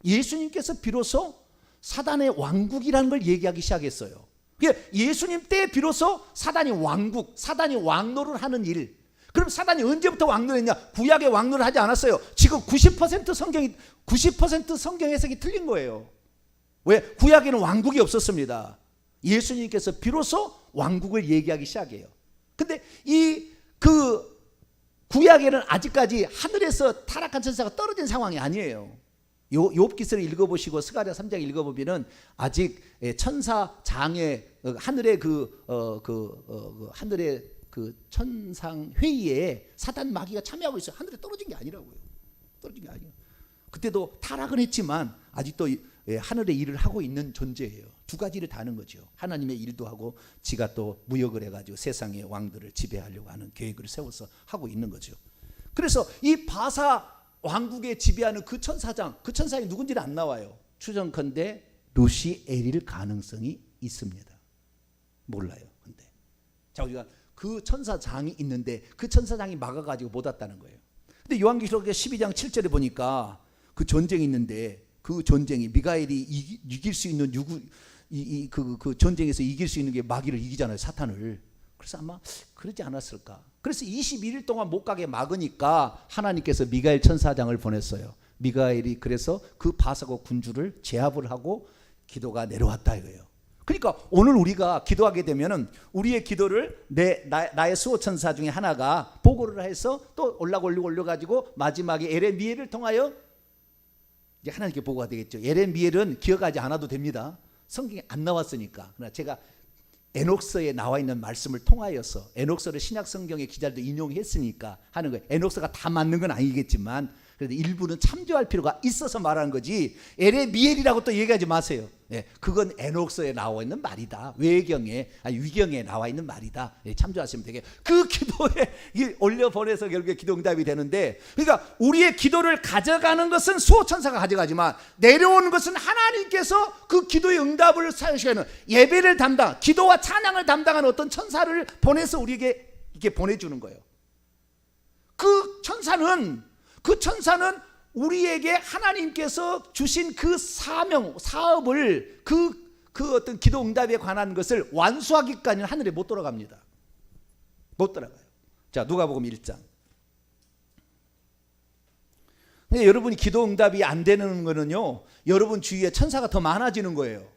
예수님께서 비로소 사단의 왕국이라는 걸 얘기하기 시작했어요. 예수님 때 비로소 사단이 왕국, 사단이 왕노를 하는 일. 그럼 사단이 언제부터 왕노했냐? 구약에 왕노를 하지 않았어요. 지금 90% 성경 해석이 틀린 거예요. 왜? 구약에는 왕국이 없었습니다. 예수님께서 비로소 왕국을 얘기하기 시작해요. 근데 구약에는 아직까지 하늘에서 타락한 천사가 떨어진 상황이 아니에요. 욥기서를 읽어보시고 스가랴 3장 읽어보면은 아직 천사장의 하늘의 하늘의 천상 회의에 사단 마귀가 참여하고 있어요. 하늘에 떨어진 게 아니라고요. 떨어진 게 아니에요. 그때도 타락은 했지만 아직도 하늘의 일을 하고 있는 존재예요. 두 가지를 다 하는 거죠. 하나님의 일도 하고 지가 또 무역을 해가지고 세상의 왕들을 지배하려고 하는 계획을 세워서 하고 있는 거죠. 그래서 이 바사 왕국에 지배하는 그 천사장, 그 천사이 누군지는 안 나와요. 추정컨대 루시엘일 가능성이 있습니다. 몰라요. 근데 자, 우리가 그 천사장이 있는데 그 천사장이 막아가지고 못 왔다는 거예요. 근데 요한계시록 12장 7절에 보니까 그 전쟁이 있는데, 그 전쟁이 미가엘이 이길 수 있는 그 전쟁에서 이길 수 있는 게 마귀를 이기잖아요. 사탄을. 그래서 아마 그러지 않았을까. 그래서 21일 동안 못 가게 막으니까 하나님께서 미가엘 천사장을 보냈어요. 미가엘이 그래서 그 바사국 군주를 제압을 하고 기도가 내려왔다 이거예요. 그러니까 오늘 우리가 기도하게 되면은 우리의 기도를 나의 수호 천사 중에 하나가 보고를 해서 또 올려가지고 마지막에 에레미엘을 통하여 이제 하나님께 보고가 되겠죠. 에레미엘은 기억하지 않아도 됩니다. 성경에 안 나왔으니까. 그러나 제가 에녹서에 나와 있는 말씀을 통하여서, 에녹서를 신약 성경의 기자들도 인용했으니까 하는 거예요. 에녹서가 다 맞는 건 아니겠지만 그래도 일부는 참조할 필요가 있어서 말하는 거지, 에레미엘이라고 또 얘기하지 마세요. 그건 에녹서에 나와 있는 말이다. 위경에 나와 있는 말이다. 참조하시면 되겠. 그 기도에 올려보내서 결국에 기도 응답이 되는데, 그러니까 우리의 기도를 가져가는 것은 수호천사가 가져가지만 내려오는 것은 하나님께서 그 기도의 응답을 사용시키는 예배를 기도와 찬양을 담당하는 어떤 천사를 보내서 우리에게 이렇게 보내주는 거예요. 그 천사는 우리에게 하나님께서 주신 그 사업을 그 어떤 기도 응답에 관한 것을 완수하기까지는 하늘에 못 돌아갑니다. 못 돌아가요. 자, 누가복음 1장. 근데 여러분이 기도 응답이 안 되는 거는요, 여러분 주위에 천사가 더 많아지는 거예요.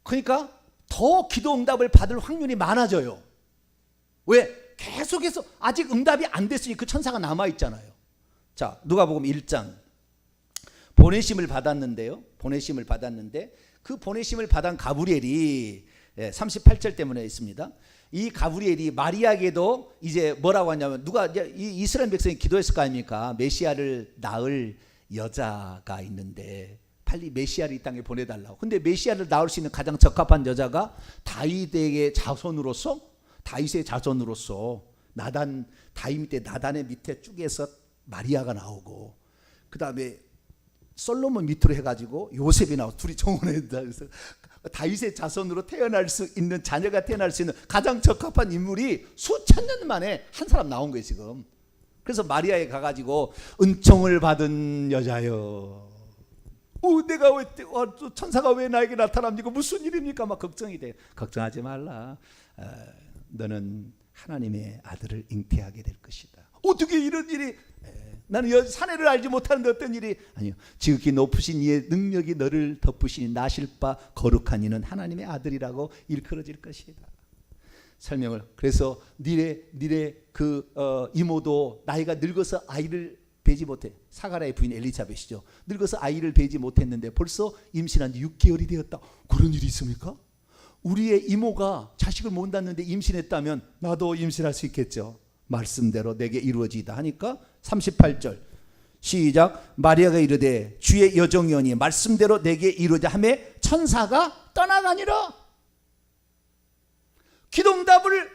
그러니까 더 기도 응답을 받을 확률이 많아져요. 왜? 계속해서 아직 응답이 안 됐으니 그 천사가 남아있잖아요. 자, 누가복음 1장. 보내심을 받았는데요. 그 보내심을 받은 가브리엘이 38절 때문에 있습니다. 이 가브리엘이 마리아에게도 이제 뭐라고 하냐면, 이 이스라엘 백성이 기도했을 거 아닙니까? 메시아를 낳을 여자가 있는데 빨리 메시아를 이 땅에 보내달라고. 근데 메시아를 낳을 수 있는 가장 적합한 여자가 다윗의 자손으로서 다윗 때 나단의 밑에 쭉에서 마리아가 나오고, 그 다음에 솔로몬 밑으로 해가지고 요셉이 나오고, 둘이 정혼했다. 그래서 다윗의 자손으로 태어날 수 있는, 자녀가 태어날 수 있는 가장 적합한 인물이 수천 년 만에 한 사람 나온 거예요 지금. 그래서 마리아에 가가지고 은총을 받은 여자여, 내가 왜 천사가 왜 나에게 나타납니까? 무슨 일입니까? 막 걱정이 돼. 걱정하지 말라. 너는 하나님의 아들을 잉태하게 될 것이다. 어떻게 이런 일이? 나는 사내를 알지 못하는데 어떤 일이? 아니요, 지극히 높으신 이의 능력이 너를 덮으시니 나실 바 거룩한 이는 하나님의 아들이라고 일컬어질 것이다. 설명을. 그래서 니네 그 이모도 나이가 늙어서 아이를 배지 못해. 사가랴의 부인 엘리자벳이죠. 늙어서 아이를 배지 못했는데 벌써 임신한 지 6개월이 되었다. 그런 일이 있습니까? 우리의 이모가 자식을 못 낳는데 임신했다면 나도 임신할 수 있겠죠. 말씀대로 내게 이루어지다 하니까 38절 시작. 마리아가 이르되 주의 여종이오니 말씀대로 내게 이루어지다 하며 천사가 떠나가니라. 기도응답을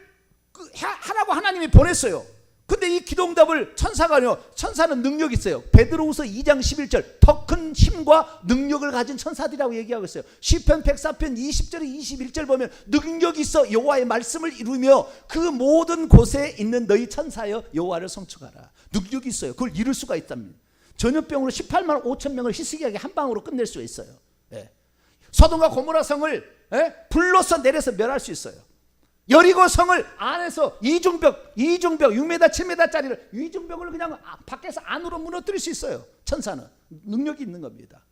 하라고 하나님이 보냈어요. 근데 이 기도응답을 천사가 아니요, 천사는 능력이 있어요. 베드로후서 2장 11절 더 큰 힘과 능력을 가진 천사들이라고 얘기하고 있어요. 시편 104편 20절에 21절 보면 능력이 있어 여호와의 말씀을 이루며 그 모든 곳에 있는 너희 천사여 여호와를 송축하라. 능력이 있어요. 그걸 이룰 수가 있답니다. 전염병으로 18만 5천 명을 희스기하게 한 방으로 끝낼 수 있어요. 소돔과 고모라 성을 불로서 내려서 멸할 수 있어요. 여리고 성을 안에서 이중벽 6m 7m짜리를 이중벽을 그냥 밖에서 안으로 무너뜨릴 수 있어요. 천사는 능력이 있는 겁니다.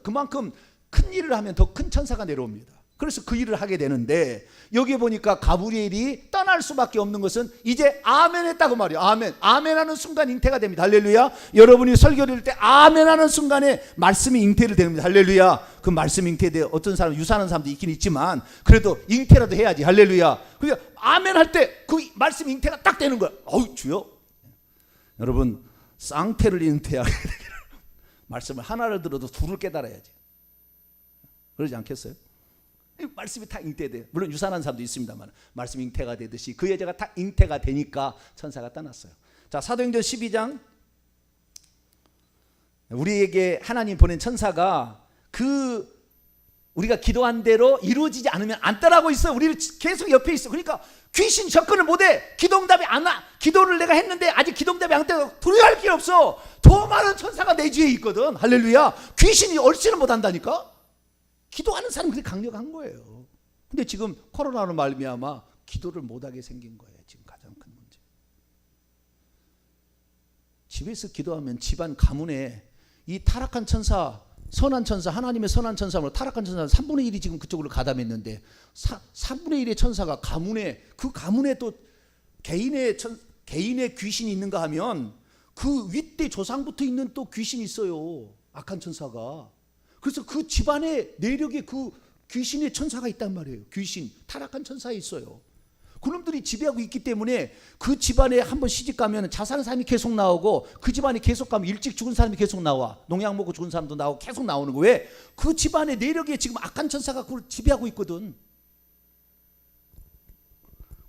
그만큼 큰 일을 하면 더 큰 천사가 내려옵니다. 그래서 그 일을 하게 되는데 여기 보니까 가브리엘이 떠날 수밖에 없는 것은 이제 아멘 했다고 말이에요. 아멘 하는 순간 잉태가 됩니다. 할렐루야. 여러분이 설교를 할 때 아멘 하는 순간에 말씀이 잉태를 됩니다. 할렐루야. 그 말씀 잉태돼 어떤 사람 유사하는 사람도 있긴 있지만 그래도 잉태라도 해야지. 할렐루야. 그러니까 아멘 할 때 그 말씀 잉태가 딱 되는 거야. 주여. 여러분 쌍태를 잉태하게 되기를 말씀을 하나를 들어도 둘을 깨달아야지. 그러지 않겠어요? 말씀이 다 잉태돼요. 물론 유산한 사람도 있습니다만 말씀이 잉태가 되듯이 그 여자가 다 잉태가 되니까 천사가 떠났어요. 자, 사도행전 12장 우리에게 하나님 보낸 천사가 우리가 기도한 대로 이루어지지 않으면 안 떠나고 있어요. 우리를 계속 옆에 있어. 그러니까 귀신 접근을 못해. 기도응답이 안 와. 기도를 내가 했는데 아직 기도응답이 안 돼. 두려워할 게 없어. 더 많은 천사가 내 뒤에 있거든. 할렐루야. 귀신이 얼씨를 못한다니까. 기도하는 사람이 그렇게 강력한 거예요. 근데 지금 코로나로 말미암아 기도를 못하게 생긴 거예요. 지금 가장 큰 문제. 집에서 기도하면 집안 가문에 이 타락한 천사, 선한 천사, 하나님의 선한 천사로 타락한 천사 3분의 1이 지금 그쪽으로 가담했는데 3분의 1의 천사가 그 가문에 또 개인의 귀신이 있는가 하면 그 윗대 조상부터 있는 또 귀신이 있어요. 악한 천사가. 그래서 그 집안에 내력에 그 귀신의 천사가 있단 말이에요. 귀신, 타락한 천사가 있어요. 그놈들이 지배하고 있기 때문에 그 집안에 한번 시집 가면 자살한 사람이 계속 나오고 그 집안에 계속 가면 일찍 죽은 사람이 계속 나와. 농약 먹고 죽은 사람도 나오고 계속 나오는 거예요. 왜? 그 집안의 내력에 지금 악한 천사가 그걸 지배하고 있거든.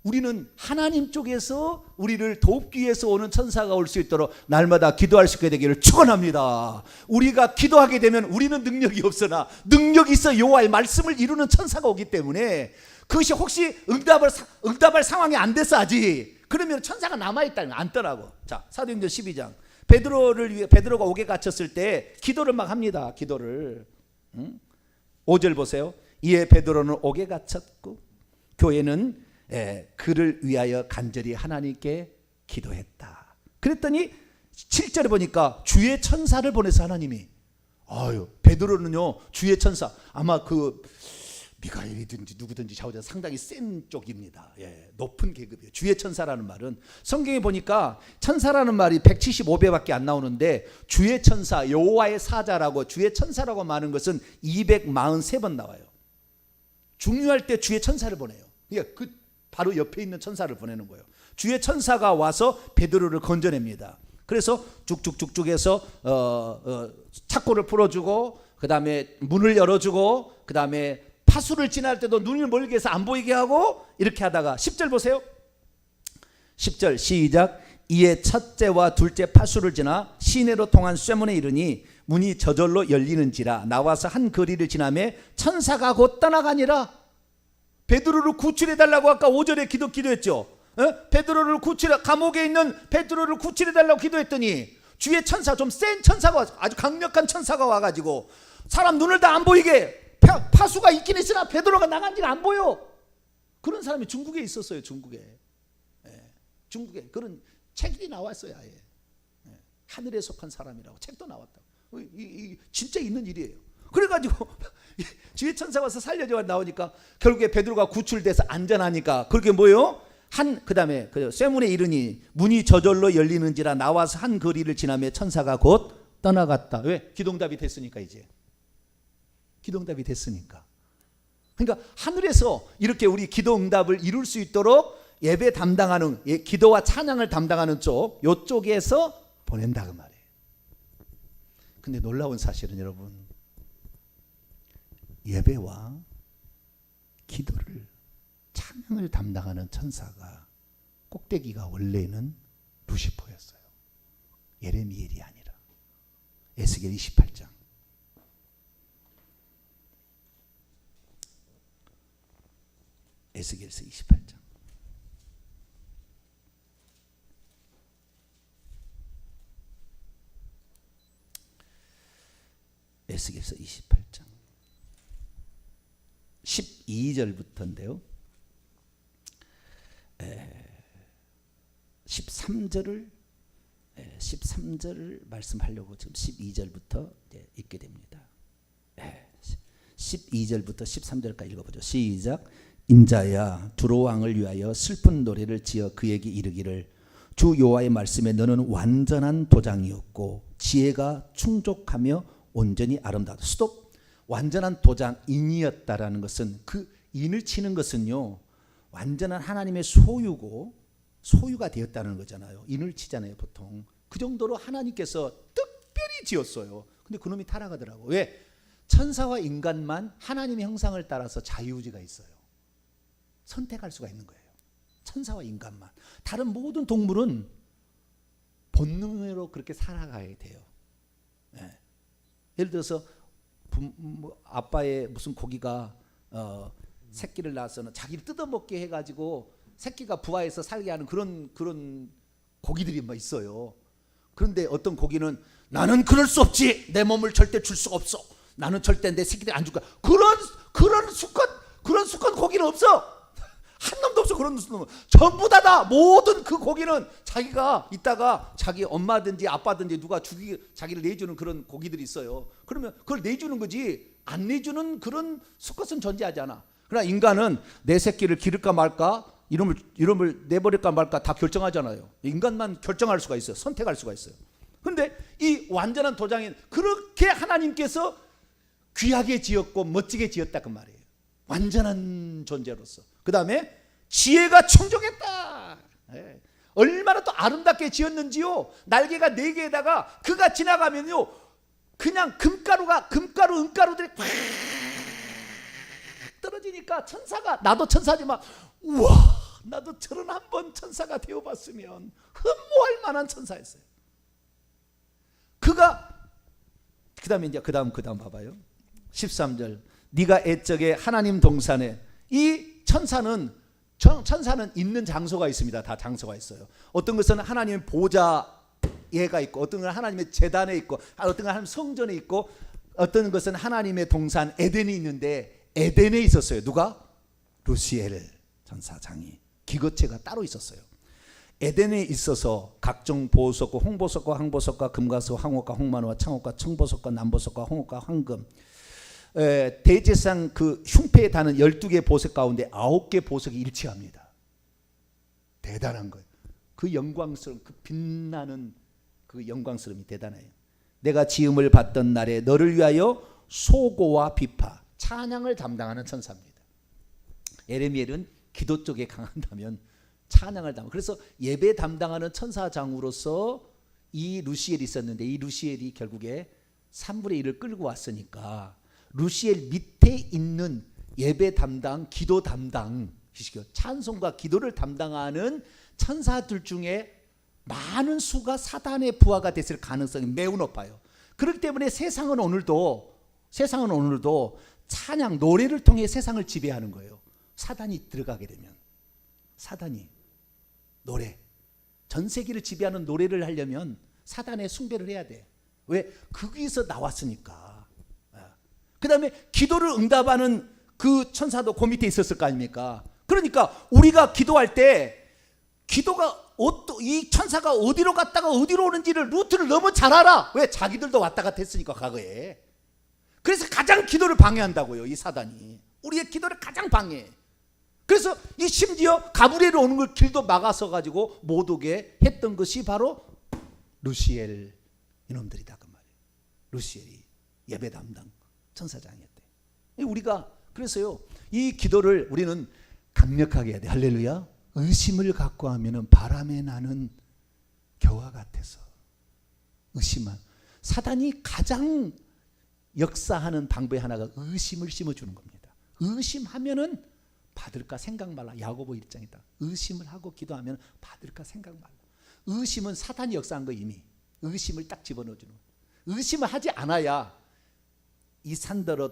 우리는 하나님 쪽에서 우리를 돕기 위해서 오는 천사가 올 수 있도록 날마다 기도할 수 있게 되기를 축원합니다. 우리가 기도하게 되면 우리는 능력이 없으나 능력이 있어 여호와의 말씀을 이루는 천사가 오기 때문에 그것이 혹시 응답할 상황이 안 됐어 아직 그러면 천사가 남아있다는 거 안 떠나고. 자, 사도행전 12장 베드로가 옥에 갇혔을 때 기도를 막 합니다. 기도를 5절 보세요. 이에 베드로는 옥에 갇혔고 교회는 그를 위하여 간절히 하나님께 기도했다. 그랬더니 7절에 보니까 주의 천사를 보내서 하나님이 베드로는요 주의 천사 아마 그 미가엘이든지 누구든지 좌우자 상당히 센 쪽입니다. 높은 계급이에요. 주의 천사라는 말은 성경에 보니까 천사라는 말이 175배밖에 안 나오는데 주의 천사 여호와의 사자라고 주의 천사라고 말하는 것은 243번 나와요. 중요할 때 주의 천사를 보내요. 그러니까 바로 옆에 있는 천사를 보내는 거예요. 주의 천사가 와서 베드로를 건져냅니다. 그래서 쭉쭉쭉쭉 해서 착고를 풀어주고 그 다음에 문을 열어주고 그 다음에 파수를 지날 때도 눈을 멀게 해서 안 보이게 하고 이렇게 하다가 10절 보세요. 10절 시작. 이에 첫째와 둘째 파수를 지나 시내로 통한 쇠문에 이르니 문이 저절로 열리는지라 나와서 한 거리를 지나매 천사가 곧 떠나가니라. 베드로를 구출해달라고 아까 5절에 기도했죠. 베드로를 구출해, 감옥에 있는 베드로를 구출해 달라고 기도했더니 주의 천사, 좀 센 천사가, 아주 강력한 천사가 와가지고 사람 눈을 다 안 보이게, 파수가 있긴 있으나 베드로가 나간 지가 안 보여. 그런 사람이 중국에 있었어요. 중국에. 중국에 그런 책이 나왔어요. 아예. 하늘에 속한 사람이라고 책도 나왔다고. 진짜 있는 일이에요. 그래가지고 주의 천사가 와서 살려줘 나오니까 결국에 베드로가 구출돼서 안전하니까 그렇게 뭐예요? 그 다음에 쇠문에 이르니 문이 저절로 열리는지라 나와서 한 거리를 지나며 천사가 곧 떠나갔다. 왜? 기도응답이 됐으니까. 이제 기도응답이 됐으니까. 그러니까 하늘에서 이렇게 우리 기도응답을 이룰 수 있도록 예배 담당하는, 기도와 찬양을 담당하는 요쪽에서 보낸다 그 말이에요. 근데 놀라운 사실은 여러분, 예배와 기도를, 찬양을 담당하는 천사가 꼭대기가 원래는 루시퍼였어요. 예레미엘이 아니라. 에스겔 28장. 에스겔서 28장. 에스겔서 28장 12절부터인데요. 13절을 말씀하려고 지금 12절부터 읽게 됩니다. 12절부터 13절까지 읽어보죠. 시작. 인자야, 두로 왕을 위하여 슬픈 노래를 지어 그에게 이르기를, 주 여호와의 말씀에 너는 완전한 도장이었고 지혜가 충족하며 온전히 아름다웠다. 스톱. 완전한 도장인이었다라는 것은, 그 인을 치는 것은요, 완전한 하나님의 소유고 소유가 되었다는 거잖아요. 인을 치잖아요 보통. 그 정도로 하나님께서 특별히 지었어요. 근데 그놈이 타락하더라고. 왜? 천사와 인간만 하나님의 형상을 따라서 자유의지가 있어요. 선택할 수가 있는 거예요. 천사와 인간만. 다른 모든 동물은 본능으로 그렇게 살아가야 돼요. 예를 들어서 아빠의 무슨 고기가 새끼를 낳아서는 자기를 뜯어먹게 해가지고 새끼가 부화해서 살게 하는 그런 고기들이 막 있어요. 그런데 어떤 고기는 나는 그럴 수 없지, 내 몸을 절대 줄 수가 없어, 나는 절대 내 새끼들 안 줄 거야. 그런 수컷 고기는 없어. 한 놈도 없어. 그런 놈 전부 다다. 모든 그 고기는 자기가 있다가 자기 엄마든지 아빠든지 누가 자기를 내주는 그런 고기들이 있어요. 그러면 그걸 내주는 거지, 안 내주는 그런 수컷은 존재하지 않아. 그러나 인간은 내 새끼를 기를까 말까, 이름을 내버릴까 말까 다 결정하잖아요. 인간만 결정할 수가 있어요. 선택할 수가 있어요. 그런데 이 완전한 도장인, 그렇게 하나님께서 귀하게 지었고 멋지게 지었다 그 말이에요. 완전한 존재로서. 그 다음에 지혜가 충족했다. 얼마나 또 아름답게 지었는지요. 날개가 4개에다가 그가 지나가면요, 그냥 금가루 은가루들이 팍 떨어지니까 천사가, 나도 천사지만 우와, 나도 저런 한번 천사가 되어봤으면 흠모할 만한 천사였어요. 그가 그 다음 봐봐요. 13절. 네가 애적에 하나님 동산에, 이 천사는 있는 장소가 있습니다. 다 장소가 있어요. 어떤 것은 하나님의 보좌에가 있고, 어떤 것은 하나님의 제단에 있고, 어떤 것은 하나님 성전에 있고, 어떤 것은 하나님의 동산 에덴이 있는데, 에덴에 있었어요. 누가? 루시엘 천사장이 기거체가 따로 있었어요. 에덴에 있어서 각종 보석과 홍보석과 항보석과 금가석 황옥과 홍만호와 창옥과 청보석과 남보석과 홍옥과 황금, 대제상 그 흉패에 다는 12개 보석 가운데 9개 보석이 일치합니다. 대단한 거예요. 그 영광스러움, 그 빛나는 그 영광스러움이 대단해요. 내가 지음을 받던 날에 너를 위하여 소고와 비파, 찬양을 담당하는 천사입니다. 예레미엘은 기도 쪽에 강한다면 찬양을 담당. 그래서 예배 담당하는 천사장으로서 이 루시엘이 있었는데, 이 루시엘이 결국에 3분의 1을 끌고 왔으니까 루시엘 밑에 있는 예배 담당, 기도 담당, 찬송과 기도를 담당하는 천사들 중에 많은 수가 사단의 부하가 됐을 가능성이 매우 높아요. 그렇기 때문에 세상은 오늘도 찬양, 노래를 통해 세상을 지배하는 거예요. 사단이 들어가게 되면. 사단이. 노래. 전 세계를 지배하는 노래를 하려면 사단의 숭배를 해야 돼. 왜? 거기서 나왔으니까. 그 다음에 기도를 응답하는 그 천사도 그 밑에 있었을 거 아닙니까? 그러니까 우리가 기도할 때 기도가 이 천사가 어디로 갔다가 어디로 오는지를 루트를 너무 잘 알아. 왜? 자기들도 왔다 갔다 했으니까 과거에. 그래서 가장 기도를 방해한다고요. 이 사단이 우리의 기도를 가장 방해해. 그래서 이 심지어 가브리엘이 오는 걸 길도 막아서 가지고 못 오게 했던 것이 바로 루시엘 이놈들이다 그 말이에요. 루시엘이 예배 담당 천사장이었대. 우리가 그래서요 이 기도를 우리는 강력하게 해야 돼. 할렐루야. 의심을 갖고 하면은 바람에 나는 겨와 같아서 의심한 사단이 가장 역사하는 방법의 하나가 의심을 심어주는 겁니다. 의심하면은 받을까 생각 말라. 야고보 1장이다. 의심을 하고 기도하면 받을까 생각 말라. 의심은 사단이 역사한 거 이미. 의심을 딱 집어넣어주는 거예요. 의심을 하지 않아야 이 산더러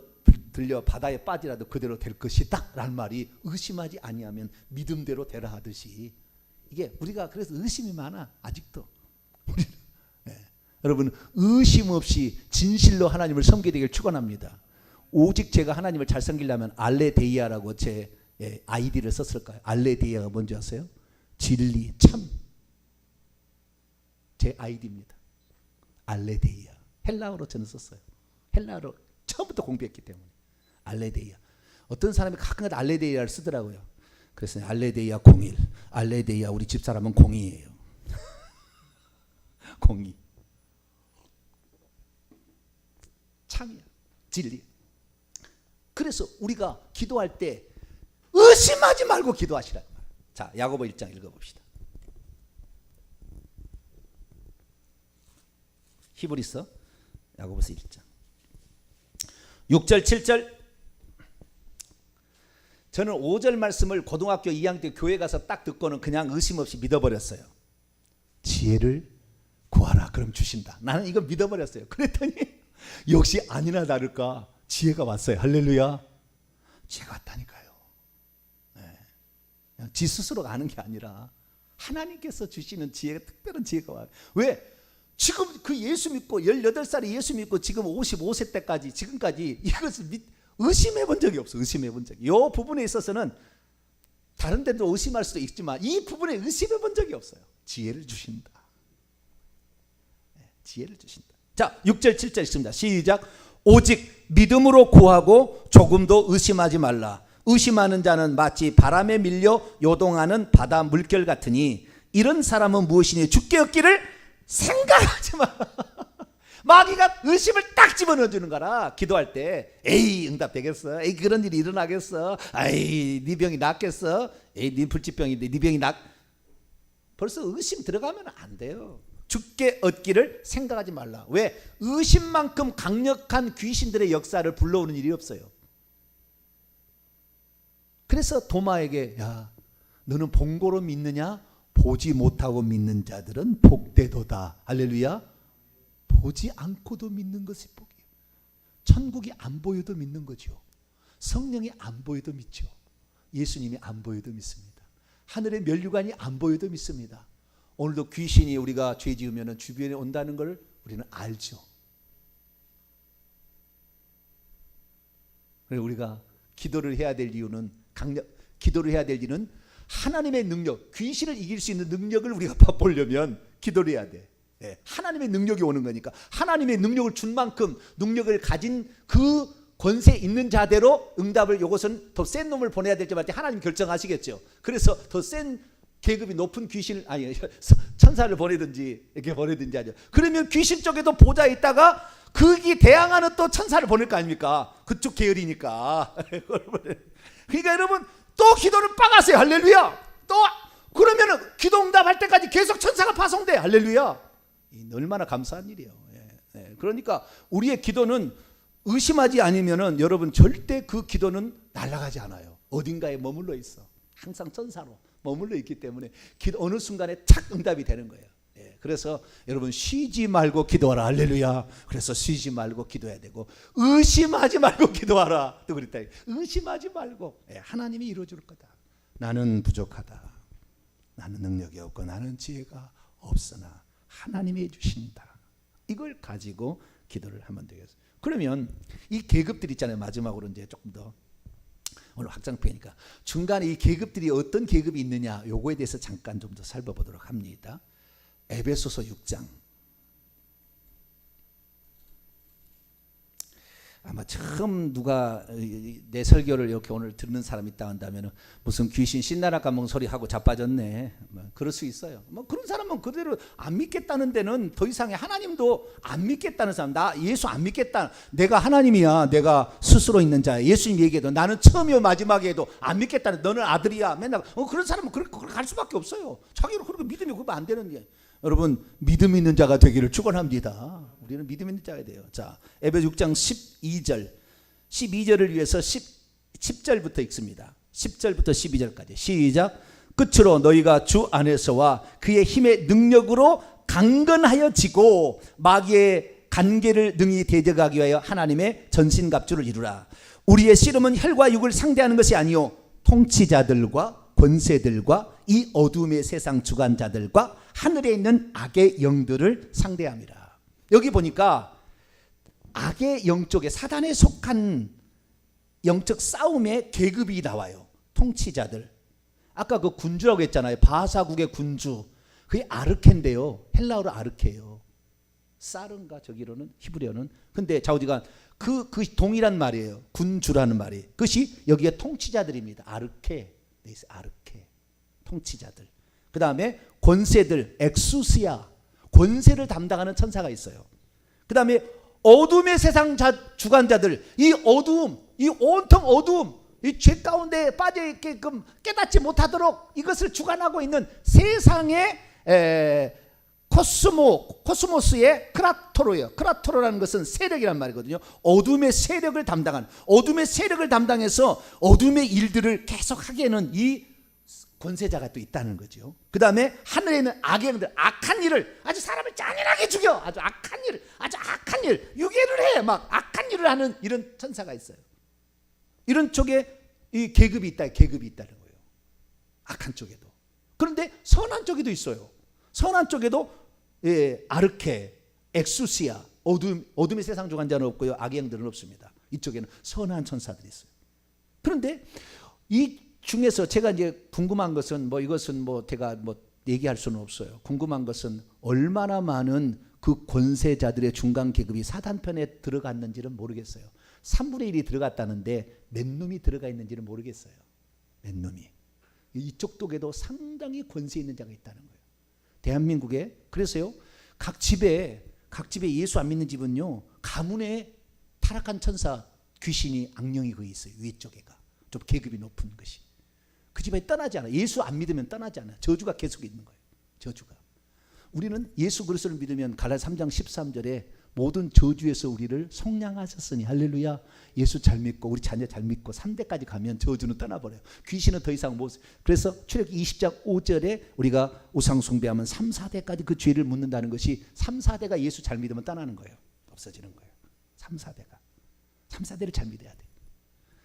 들려 바다에 빠지라도 그대로 될 것이다 라는 말이 의심하지 아니하면 믿음대로 되라 하듯이 이게 우리가 그래서 의심이 많아 아직도. 여러분 의심 없이 진실로 하나님을 섬기게 되길 축원합니다. 오직 제가 하나님을 잘 섬기려면 알레데이아라고 제 아이디를 썼을까요? 알레데이아가 뭔지 아세요? 진리 참. 제 아이디입니다. 알레데이아. 헬라어로 저는 썼어요. 헬라어로 처음부터 공부했기 때문에. 알레데이아. 어떤 사람이 가끔가다 알레데이아를 쓰더라고요. 그래서 알레데이아 01. 알레데이아 우리 집사람은 02예요. 02. 참이야. 진리. 그래서 우리가 기도할 때 의심하지 말고 기도하시라. 자, 야고보 1장 읽어봅시다. 히브리서 야고보서 1장 6절 7절. 저는 5절 말씀을 고등학교 2학년 때 교회 가서 딱 듣고는 그냥 의심 없이 믿어버렸어요. 지혜를 구하라 그럼 주신다. 나는 이거 믿어버렸어요. 그랬더니 역시 아니나 다를까 지혜가 왔어요. 할렐루야. 지혜가 왔다니까요. 네. 그냥 지 스스로가 아는 게 아니라 하나님께서 주시는 지혜가 특별한 지혜가 와요. 왜? 지금 그 예수 믿고 18살에 예수 믿고 지금 55세 때까지 지금까지 이것을 의심해 본 적이 없어. 의심해 본 적이. 이 부분에 있어서는 다른 데도 의심할 수도 있지만 이 부분에 의심해 본 적이 없어요. 지혜를 주신다. 네, 지혜를 주신다. 자, 6절 7절 있습니다. 시작. 오직 믿음으로 구하고 조금도 의심하지 말라. 의심하는 자는 마치 바람에 밀려 요동하는 바다 물결 같으니 이런 사람은 무엇이니 죽게 얻기를 생각하지 마라. 마귀가 의심을 딱 집어넣어주는 거라. 기도할 때 에이 응답되겠어? 에이 그런 일이 일어나겠어? 에이 네 병이 낫겠어? 에이 네 불치병인데 네 병이 벌써 의심 들어가면 안 돼요. 죽게 얻기를 생각하지 말라. 왜? 의심만큼 강력한 귀신들의 역사를 불러오는 일이 없어요. 그래서 도마에게 야 너는 본고로 믿느냐? 보지 못하고 믿는 자들은 복되도다. 할렐루야. 보지 않고도 믿는 것이 복이에요. 천국이 안 보여도 믿는 거죠. 성령이 안 보여도 믿죠. 예수님이 안 보여도 믿습니다. 하늘의 면류관이 안 보여도 믿습니다. 오늘도 귀신이 우리가 죄 지으면 주변에 온다는 걸 우리는 알죠. 그래서 우리가 기도를 해야 될 이유는 기도를 해야 될 이유는 하나님의 능력, 귀신을 이길 수 있는 능력을 우리가 맛보려면 기도를 해야 돼. 예, 하나님의 능력이 오는 거니까 하나님의 능력을 준 만큼 능력을 가진 그 권세 있는 자대로 응답을 이것은 더 센 놈을 보내야 될지 말지 하나님 결정하시겠죠. 그래서 더 센 계급이 높은 귀신을 아니 천사를 보내든지 이렇게 보내든지 하죠. 그러면 귀신 쪽에도 보좌에 있다가 거기 대항하는 또 천사를 보낼 거 아닙니까? 그쪽 계열이니까. 그러니까 여러분 또 기도를 빠가세요. 할렐루야. 또 그러면은 기도 응답할 때까지 계속 천사가 파송돼. 할렐루야. 얼마나 감사한 일이에요. 그러니까 우리의 기도는 의심하지 않으면은 여러분 절대 그 기도는 날아가지 않아요. 어딘가에 머물러 있어. 항상 천사로 머물러 있기 때문에 어느 순간에 착 응답이 되는 거예요. 그래서 여러분 쉬지 말고 기도하라. 할렐루야. 그래서 쉬지 말고 기도해야 되고 의심하지 말고 기도하라. 또 그랬다. 의심하지 말고 하나님이 이루어줄 거다. 나는 부족하다. 나는 능력이 없고 나는 지혜가 없으나 하나님이 해주신다. 이걸 가지고 기도를 하면 되겠어요. 그러면 이 계급들 있잖아요. 마지막으로 이제 조금 더 오늘 확장표니까 중간에 이 계급들이 어떤 계급이 있느냐, 요거에 대해서 잠깐 좀 더 살펴보도록 합니다. 에베소서 6장. 아마 처음 누가 내 설교를 이렇게 오늘 듣는 사람이 있다 한다면 무슨 귀신 신나라 까먹은 소리 하고 자빠졌네, 뭐 그럴 수 있어요. 뭐 그런 사람은 그대로 안 믿겠다는 데는 더 이상의 하나님도 안 믿겠다는 사람, 나 예수 안 믿겠다, 내가 하나님이야, 내가 스스로 있는 자야, 예수님 얘기해도 나는 처음이요 마지막에도 안 믿겠다는, 너는 아들이야, 맨날 그런 사람은 그렇게 갈 수밖에 없어요. 자기로 그렇게 믿음이 그러면 안 되는 게. 여러분 믿음 있는 자가 되기를 축원합니다. 우리는 믿음 있는 자가 돼요. 자, 에베소 6장 12절을 위해서 10절부터 읽습니다. 10절부터 12절까지 시작. 끝으로 너희가 주 안에서와 그의 힘의 능력으로 강건하여 지고 마귀의 간계를 능히 대적하기 위하여 하나님의 전신갑주를 이루라. 우리의 씨름은 혈과 육을 상대하는 것이 아니요 통치자들과 권세들과 이 어둠의 세상 주관자들과 하늘에 있는 악의 영들을 상대함이라. 여기 보니까 악의 영 쪽에 사단에 속한 영적 싸움의 계급이 나와요. 통치자들. 아까 그 군주라고 했잖아요. 바사국의 군주. 그게 아르케인데요. 헬라어로 아르케예요. 사른가 저기로는 히브리어는. 근데 좌우지간 그 동일한 말이에요. 군주라는 말이. 그것이 여기에 통치자들입니다. 아르케. 아르케. 통치자들. 그 다음에 권세들, 엑수시아, 권세를 담당하는 천사가 있어요. 그 다음에 어둠의 세상 주관자들, 이 어두움, 이 온통 어두움, 이 죄 가운데 빠져 있게끔 깨닫지 못하도록 이것을 주관하고 있는 세상의 코스모스의 크라토로예요. 크라토로라는 것은 세력이란 말이거든요. 어둠의 세력을 담당하는, 어둠의 세력을 담당해서 어둠의 일들을 계속 하게 하는 이 권세자가 또 있다는 거죠. 그 다음에 하늘에 있는 악의 영들, 악한 일을, 아주 사람을 잔인하게 죽여, 아주 악한 일, 유괴를 해, 막 악한 일을 하는 이런 천사가 있어요. 이런 쪽에 이 계급이 있다는 거예요. 악한 쪽에도. 그런데 선한 쪽에도 있어요. 선한 쪽에도 아르케, 엑수시아, 어둠의 세상 주관자는 없고요, 악의 영들은 없습니다. 이쪽에는 선한 천사들이 있어요. 그런데 이 중에서 제가 이제 궁금한 것은 이것은 제가 얘기할 수는 없어요. 궁금한 것은 얼마나 많은 그 권세자들의 중간 계급이 사단 편에 들어갔는지는 모르겠어요. 3분의 1이 들어갔다는데 몇 놈이 들어가 있는지는 모르겠어요. 몇 놈이. 이쪽 쪽에도 상당히 권세 있는 자가 있다는 거예요. 대한민국에. 그래서요, 각 집에 예수 안 믿는 집은요, 가문에 타락한 천사, 귀신이, 악령이 거기 있어요. 위쪽에가 좀 계급이 높은 것이. 그 집에 떠나지 않아. 예수 안 믿으면 떠나지 않아. 저주가 계속 있는 거예요. 저주가. 우리는 예수 그리스도를 믿으면 갈라디아 3장 13절에 모든 저주에서 우리를 속량하셨으니 할렐루야. 예수 잘 믿고 우리 자녀 잘 믿고 3대까지 가면 저주는 떠나버려요. 귀신은 더 이상 못. 그래서 출애굽기 20장 5절에 우리가 우상 숭배하면 3, 4대까지 그 죄를 묻는다는 것이 3, 4대가 예수 잘 믿으면 떠나는 거예요. 없어지는 거예요. 3, 4대가. 3, 4대를 잘 믿어야 돼.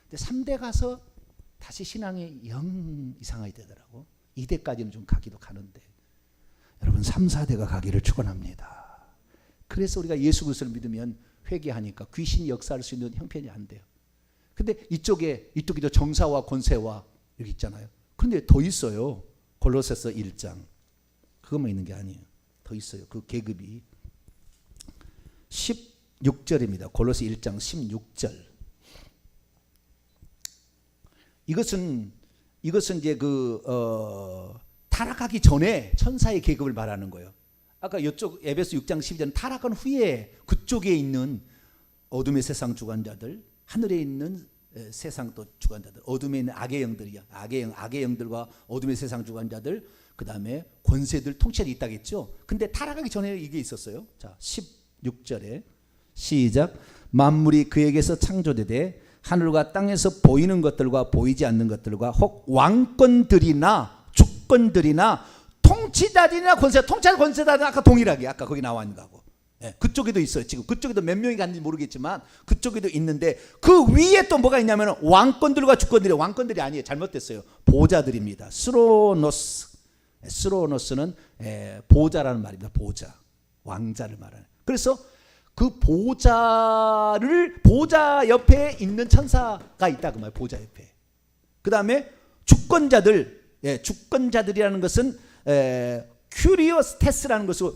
근데 3대 가서 다시 신앙이 영 이상하게 되더라고. 2대까지는 좀 가기도 가는데 여러분 3, 4대가 가기를 축원합니다. 그래서 우리가 예수 그리스도를 믿으면 회개하니까 귀신이 역사할 수 있는 형편이 안 돼요. 근데 이쪽에도 정사와 권세와 여기 있잖아요. 그런데 더 있어요. 골로새서 1장. 그것만 있는 게 아니에요. 더 있어요. 그 계급이 16절입니다. 골로새 1장 16절. 이것은 이제 타락하기 전에 천사의 계급을 말하는 거예요. 아까 이쪽 에베소 6장 12절은 타락한 후에 그쪽에 있는 어둠의 세상 주관자들, 하늘에 있는 세상 또 주관자들, 어둠에 있는 악의 영들이야. 악의 영들과 어둠의 세상 주관자들, 그 다음에 권세들, 통치자들이 있다겠죠. 근데 타락하기 전에 이게 있었어요. 자, 16절에 시작. 만물이 그에게서 창조되되 하늘과 땅에서 보이는 것들과 보이지 않는 것들과 혹 왕권들이나 주권들이나 통치자들이나 권세자들은 아까 동일하게 아까 거기 나와 있는 거고, 그쪽에도 있어요. 지금 그쪽에도 몇 명이 갔는지 모르겠지만 그쪽에도 있는데 그 위에 또 뭐가 있냐면 왕권들과 주권들이, 왕권들이 아니에요. 잘못됐어요. 보좌들입니다. 스로노스, 스로노스는 보좌라는 말입니다. 보좌, 왕자를 말하는. 그래서 그 보좌 옆에 있는 천사가 있다 그 말. 보좌 옆에. 그 다음에 주권자들, 주권자들이라는 것은 큐리오스테스라는 것은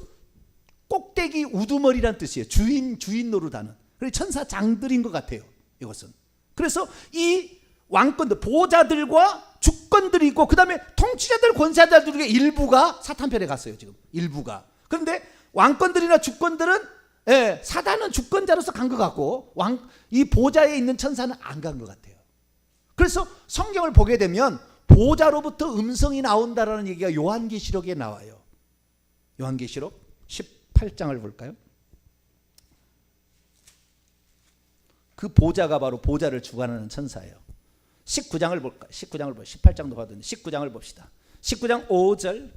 꼭대기 우두머리란 뜻이에요. 주인 노릇하는. 그래서 천사장들인 것 같아요. 이것은. 그래서 이 왕권들, 보좌들과 주권들이 있고, 그 다음에 통치자들, 권세자들 중에 일부가 사탄 편에 갔어요. 지금 일부가. 그런데 왕권들이나 주권들은 사단은 주권자로서 간 것 같고, 이 보좌에 있는 천사는 안 간 것 같아요. 그래서 성경을 보게 되면 보좌로부터 음성이 나온다라는 얘기가 요한계시록에 나와요. 요한계시록 18장을 볼까요? 그 보좌가 바로 보좌를 주관하는 천사예요. 19장을 볼까? 19장을 볼 18장도 봐도 19장을 봅시다. 19장 5절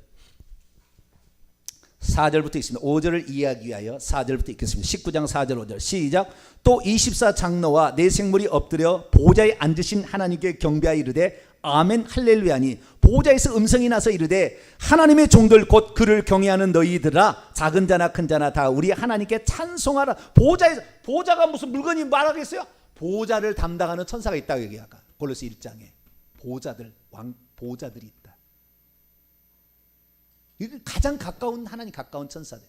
4절부터 있습니다. 5절을 이해하기 위하여 4절부터 읽겠습니다. 19장 4절 5절 시작. 또 24장로와 네 생물이 엎드려 보좌에 앉으신 하나님께 경배하여 이르되 아멘 할렐루야니, 보좌에서 음성이 나서 이르되 하나님의 종들 곧 그를 경외하는 너희들아, 작은 자나 큰 자나 다 우리 하나님께 찬송하라. 보좌가 무슨 물건이 말하겠어요? 보좌를 담당하는 천사가 있다고 얘기하까. 골로새 1장에 보좌들이 있다. 이게 가장 가까운, 하나님 가까운 천사들.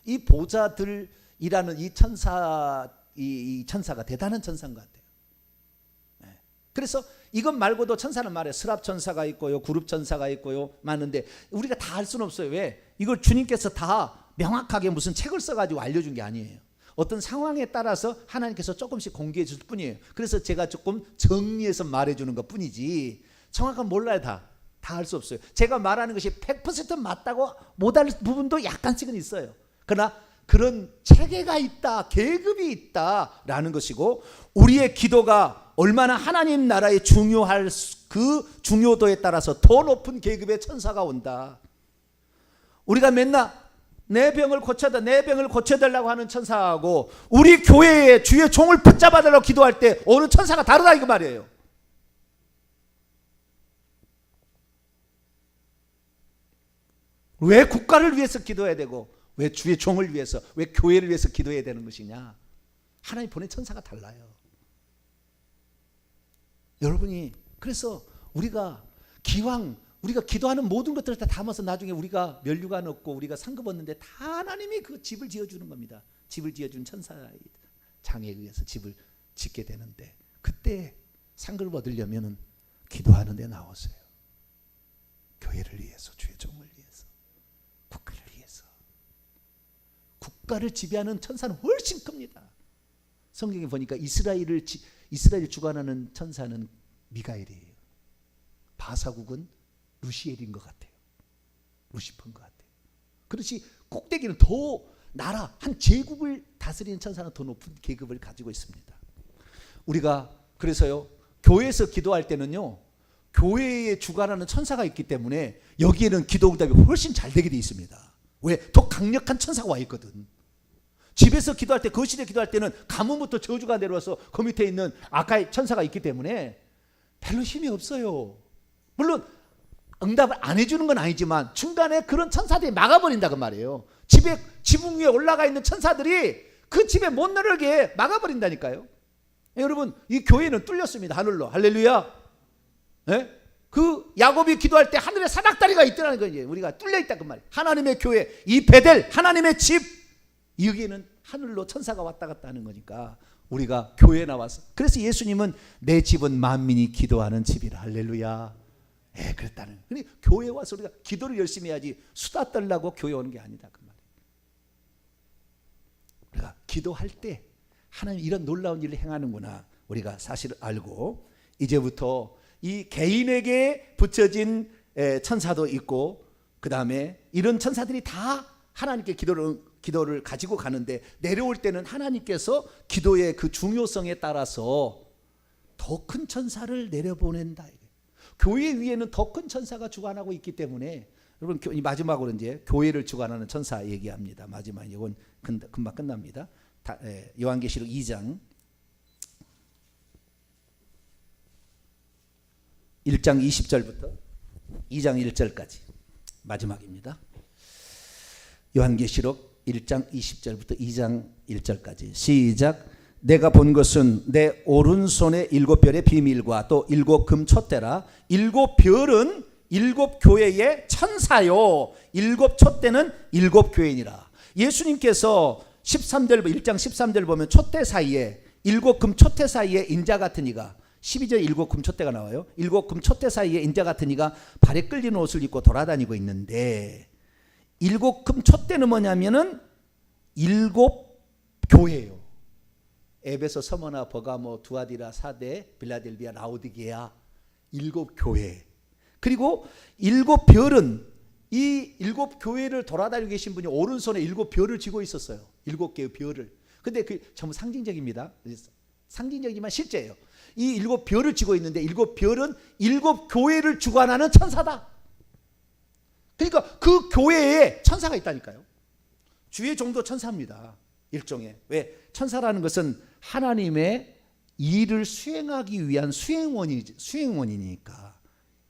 이 보좌들이라는 이 천사가 대단한 천사인 것 같아요. 그래서 이것 말고도 천사는 말해 스랍 천사가 있고요, 그룹 천사가 있고요, 많은데 우리가 다 알 수는 없어요. 왜? 이걸 주님께서 다 명확하게 무슨 책을 써가지고 알려준 게 아니에요. 어떤 상황에 따라서 하나님께서 조금씩 공개해 줄 뿐이에요. 그래서 제가 조금 정리해서 말해주는 것 뿐이지 정확한 몰라요. 다 알 수 없어요. 제가 말하는 것이 100% 맞다고 못할 부분도 약간씩은 있어요. 그러나 그런 체계가 있다, 계급이 있다라는 것이고, 우리의 기도가 얼마나 하나님 나라에 중요할 그 중요도에 따라서 더 높은 계급의 천사가 온다. 우리가 맨날 내 병을 고쳐달라고 하는 천사하고 우리 교회의 주의 종을 붙잡아달라고 기도할 때 어느 천사가 다르다 이거 말이에요. 왜 국가를 위해서 기도해야 되고 왜 주의 종을 위해서, 왜 교회를 위해서 기도해야 되는 것이냐? 하나님 보낸 천사가 달라요. 여러분이 그래서 우리가 기왕 우리가 기도하는 모든 것들을 다 담아서 나중에 우리가 면류관 얻고 우리가 상급 얻는데 다 하나님이 그 집을 지어주는 겁니다. 집을 지어준 천사의 장에 의해서 집을 짓게 되는데, 그때 상급을 얻으려면 기도하는 데 나오세요. 교회를 위해서, 주의 종을 위해서, 국가를 위해서. 국가를 지배하는 천사는 훨씬 큽니다. 성경에 보니까 이스라엘을 주관하는 천사는 미가엘이에요. 바사국은 루시엘인 것 같아요. 루시퍼인 것 같아요. 그렇지 꼭대기는 더 나라 한 제국을 다스리는 천사는 더 높은 계급을 가지고 있습니다. 우리가 그래서요 교회에서 기도할 때는요 교회에 주관하는 천사가 있기 때문에 여기에는 기도 응답이 훨씬 잘 되게 돼 있습니다. 왜? 더 강력한 천사가 와 있거든. 집에서 기도할 때, 거실에 기도할 때는 가문부터 저주가 내려와서 그 밑에 있는 아까의 천사가 있기 때문에 별로 힘이 없어요. 물론 응답을 안 해주는 건 아니지만 중간에 그런 천사들이 막아버린다 그 말이에요. 지붕 위에 올라가 있는 천사들이 그 집에 못 들어오게 막아버린다니까요. 여러분 이 교회는 뚫렸습니다. 하늘로. 할렐루야. 네? 그 야곱이 기도할 때 하늘에 사닥다리가 있더라는 거예요. 우리가 뚫려 있다 그 말이에요. 하나님의 교회, 이 베델 하나님의 집, 여기에는 하늘로 천사가 왔다 갔다 하는 거니까 우리가 교회에 나와서, 그래서 예수님은 내 집은 만민이 기도하는 집이라. 할렐루야. 그랬다는. 근데 교회 와서 우리가 기도를 열심히 해야지 수다 떨려고 교회 오는 게 아니다 그 말이에요. 우리가 기도할 때 하나님 이런 놀라운 일을 행하는구나 우리가 사실을 알고, 이제부터 이 개인에게 붙여진 천사도 있고, 그 다음에 이런 천사들이 다 하나님께 기도를 가지고 가는데, 내려올 때는 하나님께서 기도의 그 중요성에 따라서 더 큰 천사를 내려보낸다. 교회 위에는 더 큰 천사가 주관하고 있기 때문에, 여러분 마지막으로 이제 교회를 주관하는 천사 얘기합니다. 마지막 이건 금방 끝납니다. 요한계시록 2장 1장 20절부터 2장 1절까지. 마지막입니다. 요한계시록 1장 20절부터 2장 1절까지 시작. 내가 본 것은 내 오른손에 7별의 비밀과 또 7금 촛대라. 7별은 7교회의 천사요, 7촛대는 7교회니라. 예수님께서 1장 13절 보면 촛대 사이에 7금 촛대 사이에 인자 같은 이가 12절 7금 촛대가 나와요. 7금 촛대 사이에 인자 같은 이가 발에 끌리는 옷을 입고 돌아다니고 있는데 7금 촛대는 뭐냐면은 7교회예요. 에베소, 서머나, 버가모, 두아디라, 사데, 빌라델비아, 라오디게아 7교회. 그리고 7별은 이 7교회를 돌아다니고 계신 분이 오른손에 7별을 쥐고 있었어요. 7개의 별을. 근데 그 전부 상징적입니다. 상징적이지만 실제예요. 이 7별을 쥐고 있는데 7별은 7교회를 주관하는 천사다. 그러니까 그 교회에 천사가 있다니까요. 주의 종도 천사입니다. 일종의. 왜? 천사라는 것은 하나님의 일을 수행하기 위한 수행원이니까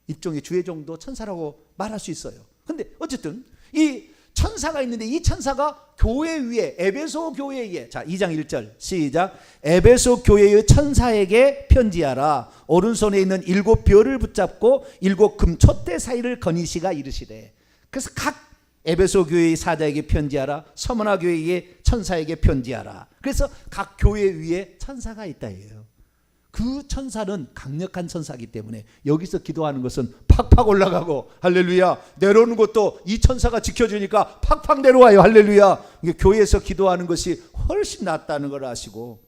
일종의 주의 종도 천사라고 말할 수 있어요. 근데 어쨌든 이 천사가 있는데 이 천사가 교회 위에, 에베소 교회에, 자 2장 1절 시작. 에베소 교회의 천사에게 편지하라. 오른손에 있는 7별을 붙잡고 7금 촛대 사이를 거니시가 이르시되. 그래서 각 에베소 교회의 사자에게 편지하라. 서머나 교회의 천사에게 편지하라. 그래서 각 교회 위에 천사가 있다예요. 그 천사는 강력한 천사이기 때문에 여기서 기도하는 것은 팍팍 올라가고, 할렐루야, 내려오는 것도 이 천사가 지켜주니까 팍팍 내려와요. 할렐루야. 교회에서 기도하는 것이 훨씬 낫다는 걸 아시고,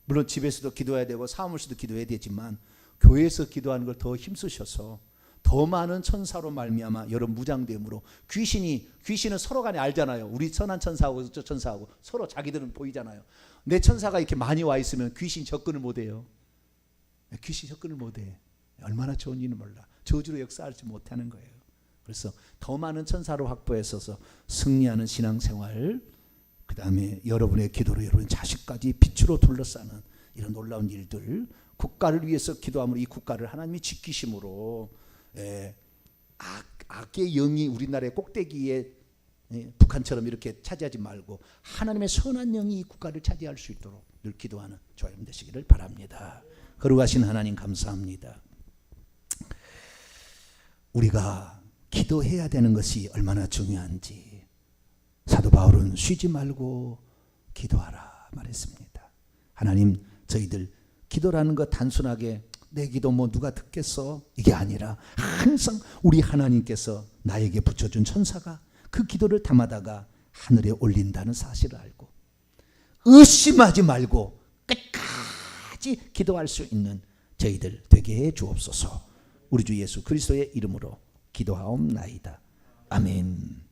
물론 집에서도 기도해야 되고 사무실도 기도해야 되지만 교회에서 기도하는 걸 더 힘쓰셔서 더 많은 천사로 말미암아 여러분 무장됨으로, 귀신은 서로 간에 알잖아요. 우리 선한 천사하고 저 천사하고 서로 자기들은 보이잖아요. 내 천사가 이렇게 많이 와 있으면 귀신 접근을 못해요. 귀신 접근을 못해. 얼마나 좋은지는 몰라. 저주로 역사하지 못하는 거예요. 그래서 더 많은 천사로 확보했어서 승리하는 신앙생활, 그 다음에 여러분의 기도로 여러분 자식까지 빛으로 둘러싸는 이런 놀라운 일들, 국가를 위해서 기도함으로 이 국가를 하나님이 지키심으로, 악의 영이 우리나라의 꼭대기에 북한처럼 이렇게 차지하지 말고 하나님의 선한 영이 이 국가를 차지할 수 있도록 늘 기도하는 저와 여러분 되시기를 바랍니다. 거룩하신 하나님 감사합니다. 우리가 기도해야 되는 것이 얼마나 중요한지 사도 바울은 쉬지 말고 기도하라 말했습니다. 하나님, 저희들 기도라는 것 단순하게 내 기도 뭐 누가 듣겠어? 이게 아니라 항상 우리 하나님께서 나에게 붙여준 천사가 그 기도를 담아다가 하늘에 올린다는 사실을 알고 의심하지 말고 끝까지 기도할 수 있는 저희들 되게 해 주옵소서. 우리 주 예수 그리스도의 이름으로 기도하옵나이다. 아멘.